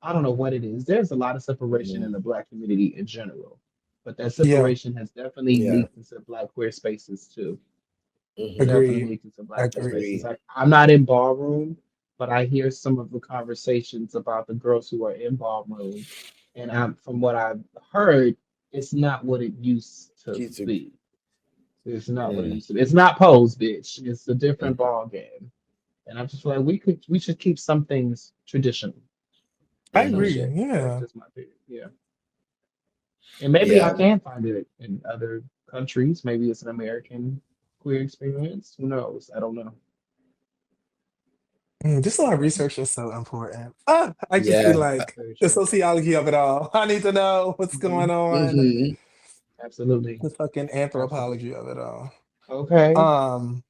I don't know what it is. There's a lot of separation in mhm. the black community in general, but that Yeah. separation has definitely Yeah. leaked into black queer spaces too. Mhm. Definitely Agreed. leaked into black queer Agreed. spaces. Agree. Like I'm not in ballroom, but I hear some of the conversations about the girls who are in ballroom, and from what I've heard, it's not what it used to She's a, be. It's not what it mm, used to be. It's not pose, bitch. It's a different mhm, ball game. And I just feel like we should keep some things traditional. I Some mhm. agree. shit. That's Yeah. just my opinion. Yeah. And maybe I Yeah. can find it in other countries. Maybe it's an American queer experience. Who knows? I don't know. Just a lot of research is so important. I just be Yeah. like Very the true. sociology of it all. I need to know what's Hmm. going on. Mhm. Absolutely. The fucking Absolutely. anthropology of it all. Okay. Um,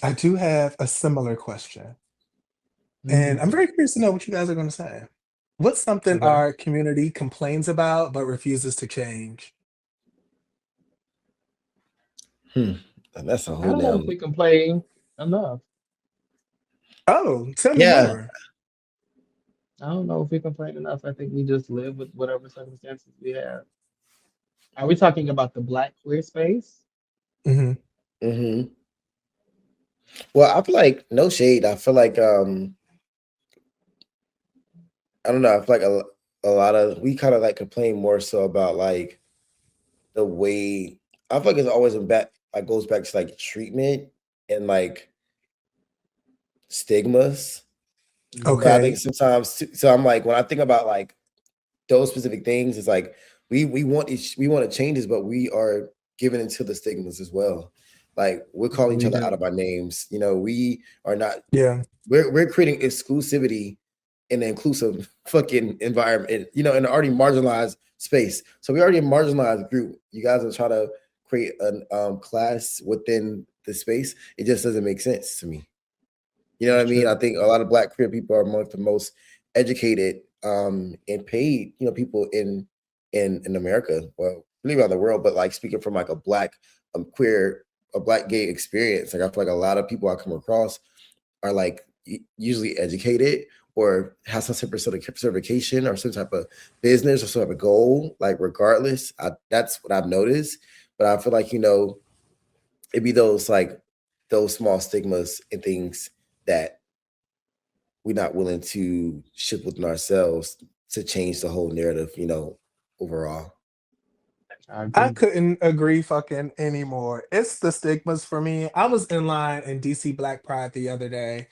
I do have a similar question, and I'm Mm. very curious to know what you guys are going to say. What's something Okay. our community complains about but refuses to change? Hmm. And that's a I whole don't know if damn. we complain enough. Oh, tell me Yeah. more. I don't know if we complain enough. I think we just live with whatever circumstances we have. Are we talking about the black queer space? Hmm. Hmm. Well, I feel like no shade. I feel like I don't know. I feel like a lot of we kind of like complain more so about like the way I feel like it's always in back like goes back to like treatment and like stigmas. Hmm. But I think Okay. sometimes so I'm like when I think about like those specific things, it's like we want to change this, but we are giving into the stigmas as well. Like we're calling each We other out do. of our names. You know, we are not Yeah. we're creating exclusivity in an inclusive fucking environment, you know, in an already marginalized space. So we already a marginalized group. You guys are trying to create an class within the space. It just doesn't make sense to me. You know what That's I mean? true. I think a lot of black queer people are among the most educated and paid, you know, people in America. Well, really around the world, but like speaking from like a black queer, a black gay experience, like I feel like a lot of people I come across are like usually educated or have some type of certification or some type of business or some type of goal. Like regardless, that's what I've noticed. But I feel like you know it'd be those like those small stigmas and things that we're not willing to shift within ourselves to change the whole narrative, you know, overall. I I agree. couldn't agree fucking anymore. It's the stigmas for me. I was in line in DC Black Pride the other day,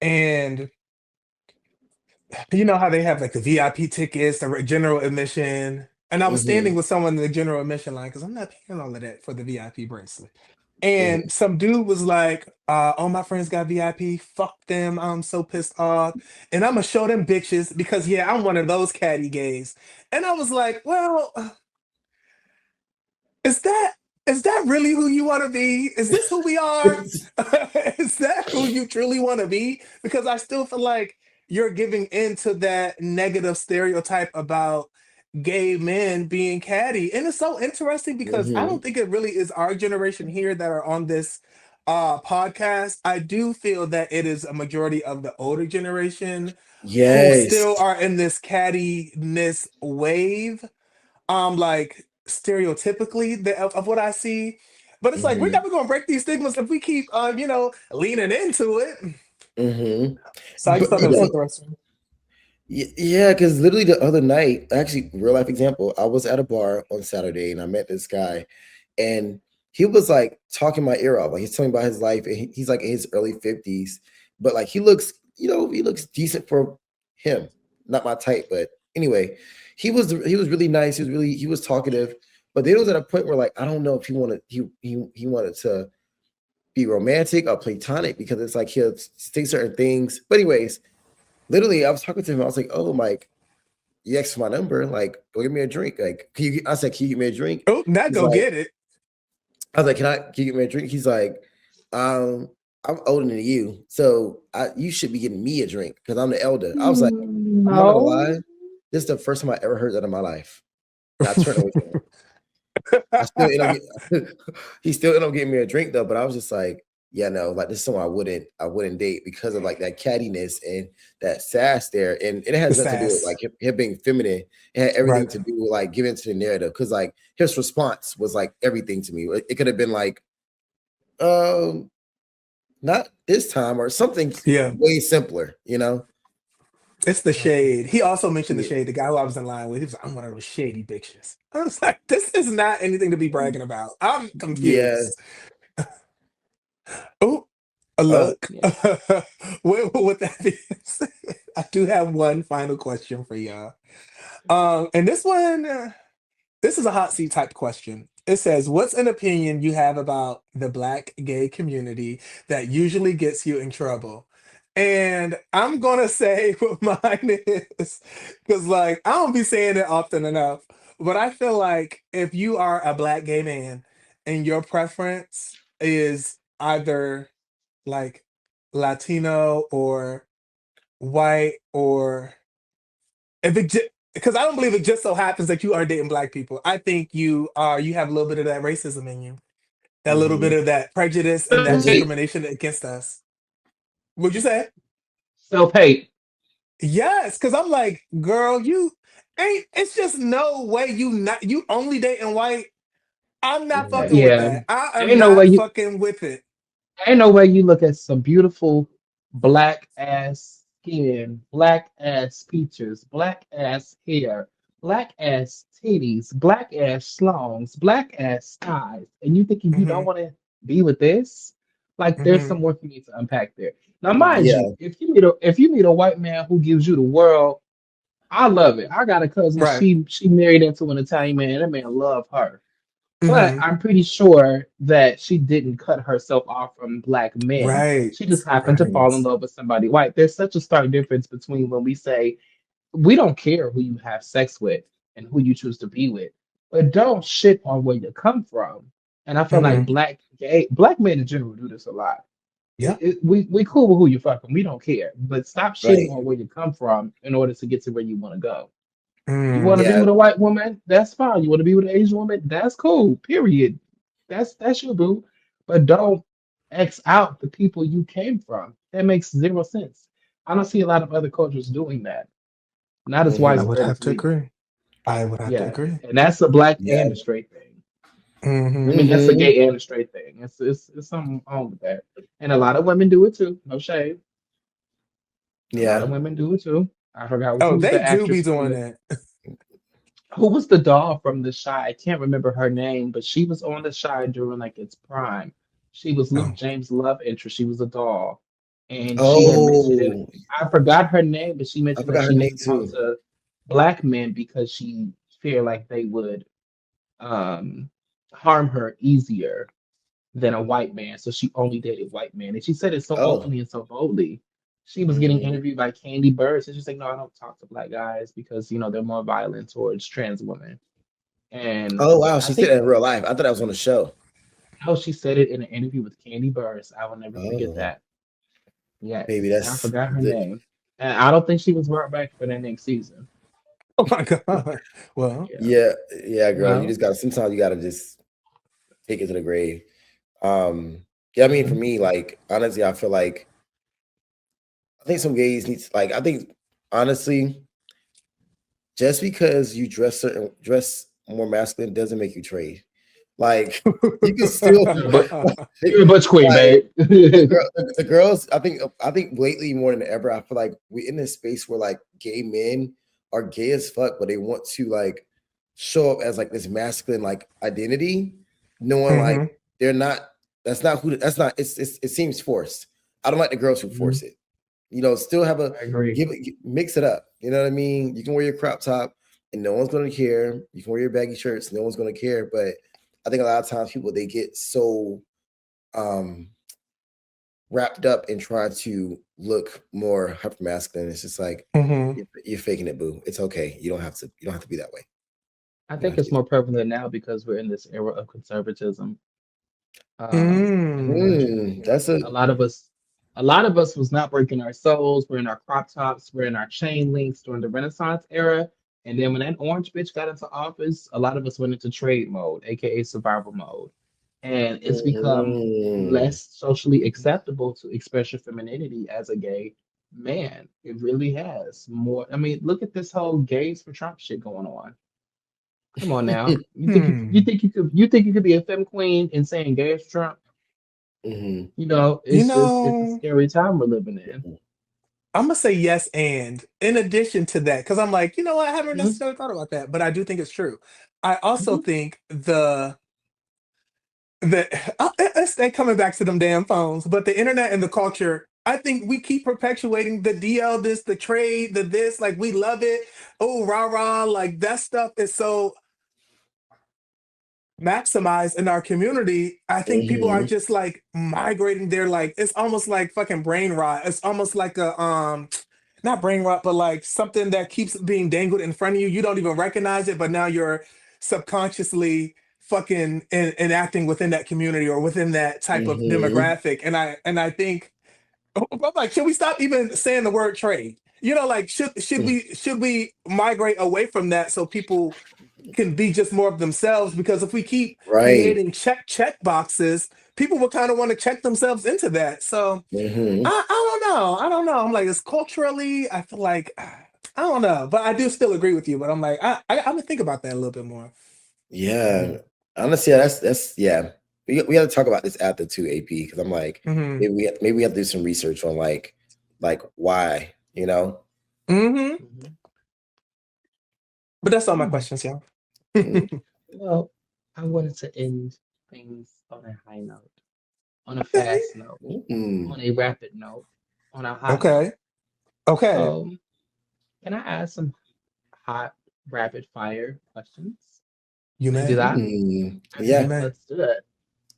and you know how they have like the VIP tickets, the general admission, and I was standing Hmm. with someone in the general admission line because I'm not paying all of that for the VIP bracelet. Hmm. And some dude was like, "All my friends got VIP. Fuck them. I'm so pissed off, and I'm gonna show them bitches because yeah, I'm one of those catty gays." And I was like, "Well, is that is that really who you want to be? Is this who we are? Is that who you truly want to be? Because I still feel like you're giving into that negative stereotype about gay men being catty. And it's so interesting because I Hmm. don't think it really is our generation here that are on this podcast. I do feel that it is a majority of the older generation who Yes. still are in this cattiness wave, like stereotypically of what I see. But it's like we're Hmm. never gonna break these stigmas if we keep leaning into it. Hmm. So I just But thought that was interesting. yeah, because literally the other night, actually, real life example, I was at a bar on Saturday and I met this guy, and he was like talking my ear off. Like he's telling me about his life, and he's like in his early 50s, but like he looks, he looks decent for him. Not my type, but anyway, he was really nice. He was talkative, but then it was at a point where like I don't know if he wanted to be romantic or platonic because it's like he'll say certain things. But anyways, literally, I was talking to him. I was like, "Oh, Mike, you asked for my number. Like, go get me a drink. Like, I said, can you get me a drink?" Oh, now He's go like, get it. I was like, can you get me a drink? He's like, I'm older than you, so you should be getting me a drink because I'm the elder. I was like, I'm not gonna No. lie, this is the first time I ever heard that in my life. And I turned away from him. I still end up he still ended up getting me a drink though, but I was just like, yeah, no, like this is someone I wouldn't date because of like that cattiness and that sass there. And it The has nothing to do with sass. like him being feminine. It had everything Right. to do with like giving to the narrative. Cause like his response was like everything to me. It could have been like, um, not this time or something Yeah. way simpler. It's the shade. He also mentioned the Yeah. shade. The guy who I was in line with, he was like, I'm one of those shady bitches. I was like, this is not anything to be bragging about. I'm Yeah. confused. Oh, a Oh, look. Yeah. With that being said, I do have one final question for y'all. And this one, this is a hot seat type question. It says, "What's an opinion you have about the black gay community that usually gets you in trouble?" And I'm gonna say what mine is, because like I don't be saying it often enough, but I feel like if you are a black gay man and your preference is either like Latino or white, or if it just, because I don't believe it just so happens that you are dating black people. I think you have a little bit of that racism in you, that little bit mhm. of that prejudice and that Mhm. Self-hate. discrimination against us. Would you say? Self-hate. Yes, because I'm like, girl, you ain't. It's just no way you only dating white. I'm not Mhm. fucking with Yeah. that. I am Ain't no way not you fucking with it. ain't no way you look at some beautiful black ass skin, black ass features, black ass hair, black ass titties, black ass schlongs, black ass thighs, and you thinking you don't Hmm. want to be with this? Like there's Hmm. some work you need to unpack there. Now, mind Hmm. you, Yeah. if you meet a white man who gives you the world, I love it. I got a cousin, Right. she married into an Italian man. That man love her. But Hmm. I'm pretty sure that she didn't cut herself off from black men. Right. She just happened to fall in Right. love with somebody white. There's such a stark difference between when we say we don't care who you have sex with and who you choose to be with, but don't shit on where you come from. And I feel like Hmm. black men in general do this a lot. Yeah. We cool with who you fucking. We don't care, but stop shitting Right. on where you come from in order to get to where you want to go. You want to Mm. be Yeah. with a white woman? That's fine. You want to be with an Asian woman? That's cool. Period. That's your boo. But don't X out the people you came from. That makes zero sense. I don't see a lot of other cultures doing that. Not as I Hmm. would widespread have as to we do. agree. I would have to Yeah, agree. and that's a black and a Yeah. straight thing. I Hmm. mean, that's a Hmm. gay and a straight thing. It's something wrong with that. And a lot of women do it too. No shade. A lot of Yeah. women do it too. I forgot Oh, who's they the do be actress from doing the that. Who was the doll from The Shy? I can't remember her name, but she was on The Shy during like its prime. She was Luke Oh, James' love interest. She was a doll, and she had mentioned it. Oh, I forgot her name, but she I mentioned that forgot her she name didn't talk too. to black men because she feared like they would um harm her easier than a white man. So she only dated white men. And she said it so Oh, openly and so boldly. She was getting mm. interviewed by Candy Burrs, and she's like, "No, I don't talk to black guys because they're more violent towards trans women." And Oh wow, I she said think that in real life. I thought that was on the show. how she said it in an interview with Candy Burrs. I will never forget Oh, that. maybe Yes, and I that's forgot her the name. And I don't think she was brought back for that next season. oh my God. Well, Yeah. yeah, yeah, girl. You Well, just gotta sometimes you gotta just take it to the grave. Yeah, I mean for mhm. me, like honestly, I feel like I think some gays need to, like I think honestly, just because you dress more masculine doesn't make you trade. Like you can still But like you're a butch queen, babe. the girls. I think lately more than ever, I feel like we're in this space where like gay men are gay as fuck, but they want to like show up as like this masculine like identity, knowing like Mhm. they're not. That's not who. That's not. It seems forced. I don't like the girls who Mhm. force it. Still have a I agree. mix it up. You know what I mean? You can wear your crop top and no one's gonna care. You can wear your baggy shirts, no one's gonna care. But I think a lot of times people they get so um wrapped up in trying to look more hyper masculine. It's just like Mhm. you're faking it, boo. It's okay. You don't have to be that way. I You don't think have to it's be that more prevalent now because we're in this era of conservatism. Mm. That's a A lot of us, a lot of us was not breaking our souls. We're in our crop tops. We're in our chain links during the Renaissance era. And then when that orange bitch got into office, a lot of us went into trade mode, aka survival mode. And it's become mm, less socially acceptable to express your femininity as a gay man. It really has more. I mean, look at this whole gays for Trump shit going on. Come on now. Hmm. You think you could be a femme queen and saying gays for Trump? mhm, You It's a know, scary time we're living in. I'm gonna say yes, and in addition to that, because I'm like, you know what, I haven't Mhm, necessarily thought about that, but I do think it's true. I also mhm. think the it's they coming back to them damn phones, but the internet and the culture. I think we keep perpetuating the DL this, the trade, the this, like we love it. Oh, rah rah, like that stuff is so maximized in our community. I think people are mhm, just like migrating there, like it's almost like fucking brain rot. It's almost like a not brain rot, but like something that keeps being dangled in front of you. You don't even recognize it, but now you're subconsciously fucking enacting within that community or within that type of mhm, demographic. And I think I'm like, should we stop even saying the word trade? Like should we migrate away from that so people can be just more of themselves, because if we keep right. creating check boxes, people will kind of want to check themselves into that. So Mhm. I don't know. I'm like, it's culturally, I feel like I don't know, but I do still agree with you. But I'm like, I'm gonna think about that a little bit more. Yeah. Honestly, yeah, that's yeah. We got to talk about this after 2 AP because I'm like, Hmm. maybe we have to do some research on like why, you know? Hmm. Mhm. But that's all my Hmm. questions, y'all. Mm, Well, I wanted to end things on a high note, on a Okay. fast note, mm. on a rapid note, on a hot Okay. note. Okay. So, can I ask some hot, rapid fire questions? You Can I do may. that? You Yeah. Okay, may. let's do it.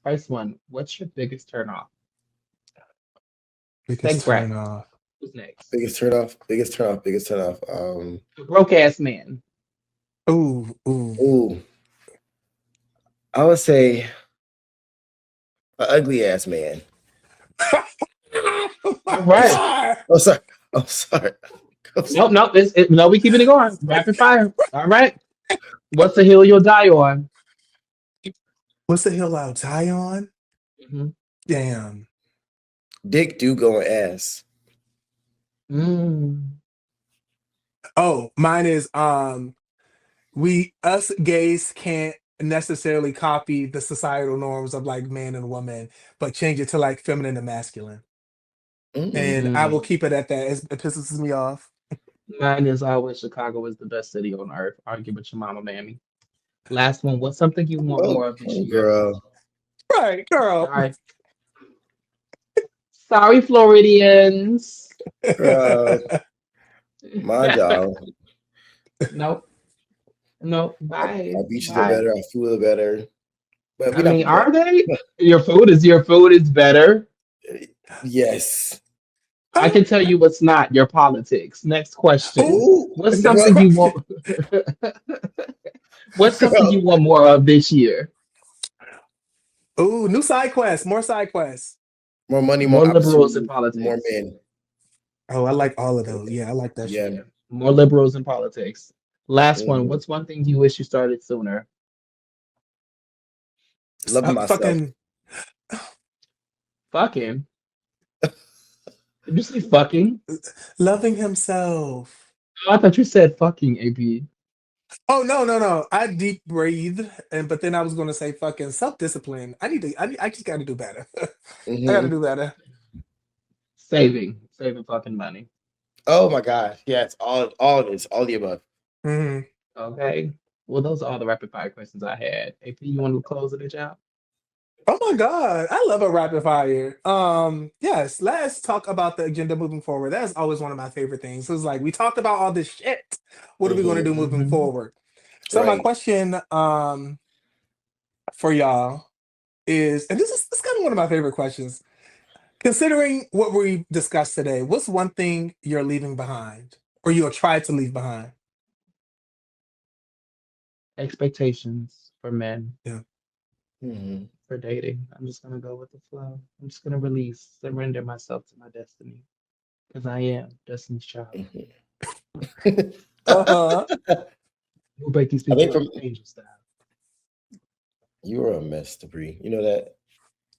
First one, what's your biggest turn off? Biggest Sex turn bracket. off. Who's next? Biggest turn off, biggest turn off, biggest turn off. Broke ass man. Ooh, ooh. Ooh, I would say an ugly ass man. Oh All my right. God. Oh, sorry. I'm sorry. I'm sorry. Nope, nope. No, we keeping it going. Rapid fire. All right. What's the hill you'll die on? What's the hill I'll die on? Hmm. Damn. Dick do go on ass. Mm. Oh, mine is we us gays can't necessarily copy the societal norms of like man and woman, but change it to like feminine and masculine. Mm, And I will Mm. keep it at that. It pisses me off. Mine is always Chicago is the best city on earth. Argue with your mama, mammy. Last one. What's something you want more of this Okay, year? girl. Right, girl. Sorry. Sorry, Floridians. Girl, mind y'all. Nope. Nope. Our Bye. beaches are Bye. better, our food are better. But I we're not mean, gonna do are they? Your food is better. that. Yes. I can tell you what's not your politics. Next question. Oh, Ooh, What's next something what? you question. want? What's something you Girl, want more of this year? Oh, new side quests, more side quests. more money, More more liberals in opportunity, more politics. men. Oh, I like all of those. Yeah, I like that Yeah. shit. Yeah. More liberals in politics. Last one. Mhm. What's one thing you wish you started sooner? Loving myself. Fucking Fucking. Did you say fucking? loving himself. Oh, I thought you said fucking, AP. Oh no, no, no! I deep breathed, and but then I was gonna say fucking self discipline. I just got to do better. I got to Hmm. do better. Saving fucking money. Oh my God. Yeah, it's all this, all the above. Hmm. Okay. Well, those are all the rapid fire questions I had. AP, you want to close it out? Oh my God, I love a rapid fire. Yes, let's talk about the agenda moving forward. That's always one of my favorite things. It's like we talked about all this shit. What are we going to Hmm. do moving Mm-hmm. forward? So my Right. question for y'all is, and this is kind of one of my favorite questions. Considering what we discussed today, what's one thing you're leaving behind or you'll try to leave behind? Expectations for men Yeah. Hmm. for dating. I'm just gonna go with the flow. I'm just gonna surrender myself to my destiny because I am Destiny's Child. Hmm. Uh-huh. Who break these I people think like from angel style? you are a mess, Debris. You know that.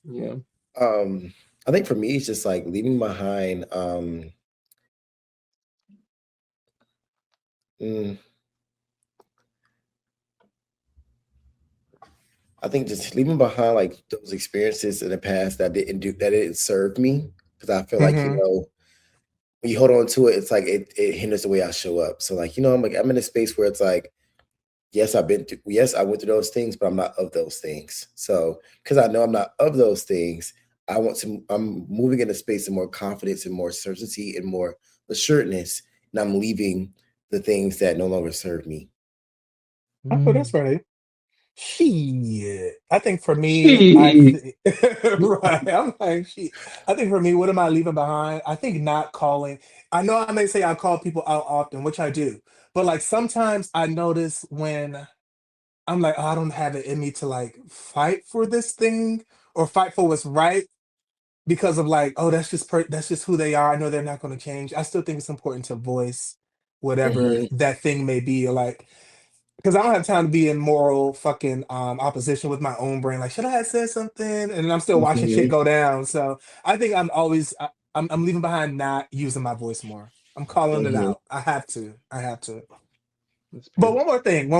Yeah. Um, I think for me, it's just like leaving behind. Mm, I think just leaving behind like those experiences in the past that didn't serve me because I feel like Hmm. when you hold on to it, it's like it hinders the way I show up. So like I'm in a space where it's like yes, I went through those things, but I'm not of those things. So because I know I'm not of those things, I'm moving in a space of more confidence and more certainty and more assuredness, and I'm leaving the things that no longer serve me. Oh, that's Mm. right. Shit. I think for me, She. right. I'm like, shit. I think for me, what am I leaving behind? I think not calling. I know I may say I call people out often, which I do, but like sometimes I notice when I'm like, oh, I don't have it in me to like fight for this thing or fight for what's right because of like, oh, that's just who they are. I know they're not going to change. I still think it's important to voice whatever Hmm. that thing may be, or like because I don't have time to be in moral fucking opposition with my own brain. Like, should I have said something? And then I'm still watching shit Hmm. go down. So I think I'm leaving behind not using my voice more. I'm calling it Hmm. out. I have to. I have to. That's But beautiful. one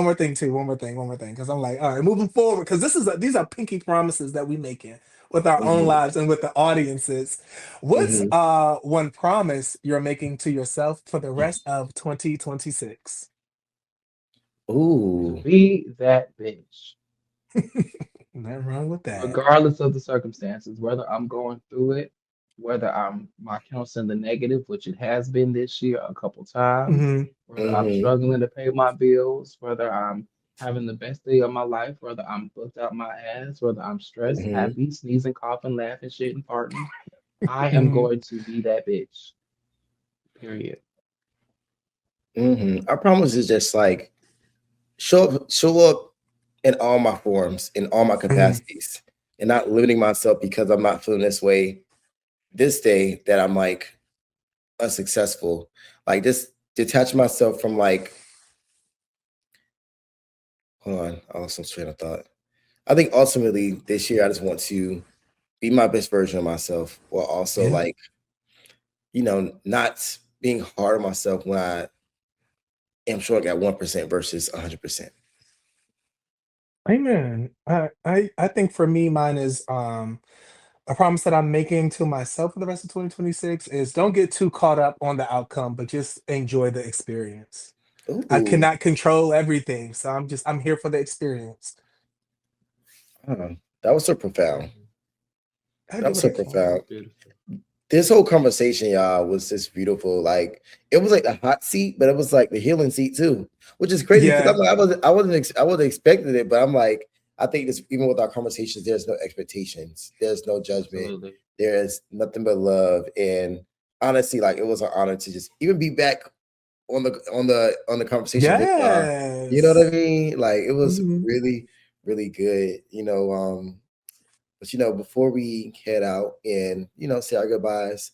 more thing too, one more thing, because I'm like, all right, moving forward, because these are pinky promises that we making with our own Hmm. lives and with the audiences. What's Hmm. one promise you're making to yourself for the rest of 2026? To Ooh. be that bitch, Nothing wrong with that. regardless of the circumstances, whether I'm going through it, whether my account's in the negative, which it has been this year a couple times, Hmm. whether I'm Hmm. struggling to pay my bills, whether I'm having the best day of my life, whether I'm booked out my ass, whether I'm stressed, Hmm. happy, sneezing, coughing, laughing, shitting, farting, I am Hmm. going to be that bitch. Period. Hmm. Our promise is just like show up in all my forms, in all my Hmm. capacities, and not limiting myself because I'm not feeling this way this day that I'm like unsuccessful. Like just detach myself from like, hold on, I lost some train of thought. I think ultimately this year I just want to be my best version of myself while also Yeah. like, not being hard on myself when I am showing at 1% versus 100%. Amen. I think for me, mine is A promise that I'm making to myself for the rest of 2026 is don't get too caught up on the outcome, but just enjoy the experience. I Ooh, cannot control everything, so I'm here for the experience. that was so profound. I That do was what so I can. profound. Beautiful. This whole conversation, y'all, was just beautiful. Like it was like the hot seat, but it was like the healing seat too, which is crazy because Yeah. I'm like, I wasn't expecting it, but I'm like, I think this even with our conversations, there's no expectations, there's no judgment, Absolutely. there's nothing but love, and honestly, like it was an honor to just even be back on the conversation with y'all. You know what I Yes. mean? Like it was Mhm. really, really good. But before we head out and say our goodbyes,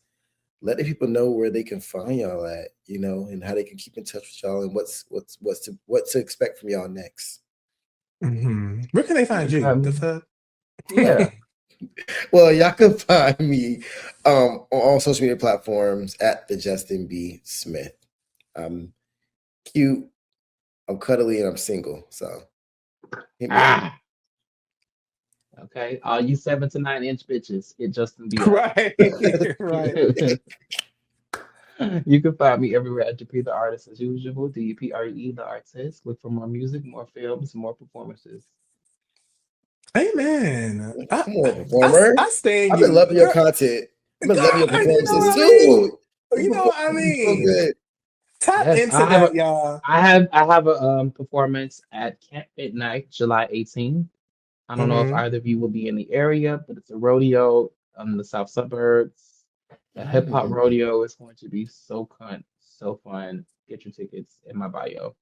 let the people know where they can find y'all at, and how they can keep in touch with y'all and what to expect from y'all next. Mhm. Where can they You find can you? find The me. fuck? Yeah. Well, y'all can find me on all social media platforms at the Justin B. Smith. I'm cute, I'm cuddly, and I'm single. So hit me up. Ah. Okay. All you 7 to 9 inch bitches, hit Justin B up. Right. Right. You can find me everywhere at Japri the Artist as usual. DPRE the Artist. Look for more music, more films, more performances. Amen. Come on, performer. I stay in I've been you. loving your Girl, content. I've been loving girl, your you know performances what I mean? too. Your You know what I performances are so mean? good. Tap Yes, into that, y'all. I have a performance at Camp Midnight, July 18th. I don't know if Hmm. either of you will be in the area, but it's a rodeo in the south suburbs. A hip hop Mm. rodeo is going to be so fun. Get your tickets in my bio.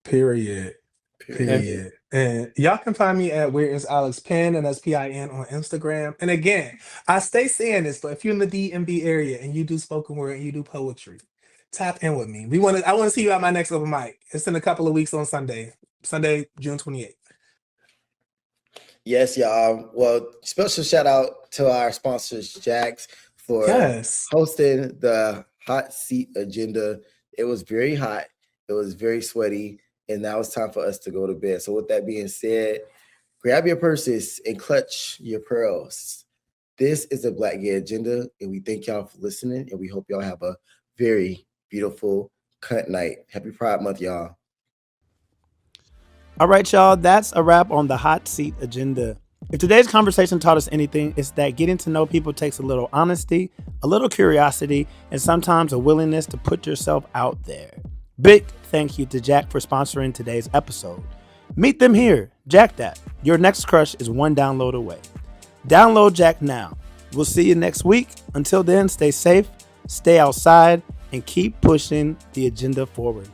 Period. Okay. Period. Period. And y'all can find me at Where is Alex Pin, and that's PIN on Instagram. And again, I stay saying this, but if you're in the DMV area and you do spoken word and you do poetry, tap in with me. I want to see you at my next open mic. It's in a couple of weeks on Sunday, June 28th. Yes, y'all. Well, special shout out to our sponsors, Jax, for Yes. hosting the hot seat agenda. It was very hot. It was very sweaty, and now it's time for us to go to bed. So, with that being said, grab your purses and clutch your pearls. This is the Black Gay Agenda, and we thank y'all for listening, and we hope y'all have a very beautiful cunt night. Happy Pride Month, y'all. All right, y'all, that's a wrap on the hot seat agenda. If today's conversation taught us anything, it's that getting to know people takes a little honesty, a little curiosity, and sometimes a willingness to put yourself out there. Big thank you to Jack for sponsoring today's episode. Meet them here, Jack That. Your next crush is one download away. Download Jack now. We'll see you next week. Until then, stay safe, stay outside, and keep pushing the agenda forward.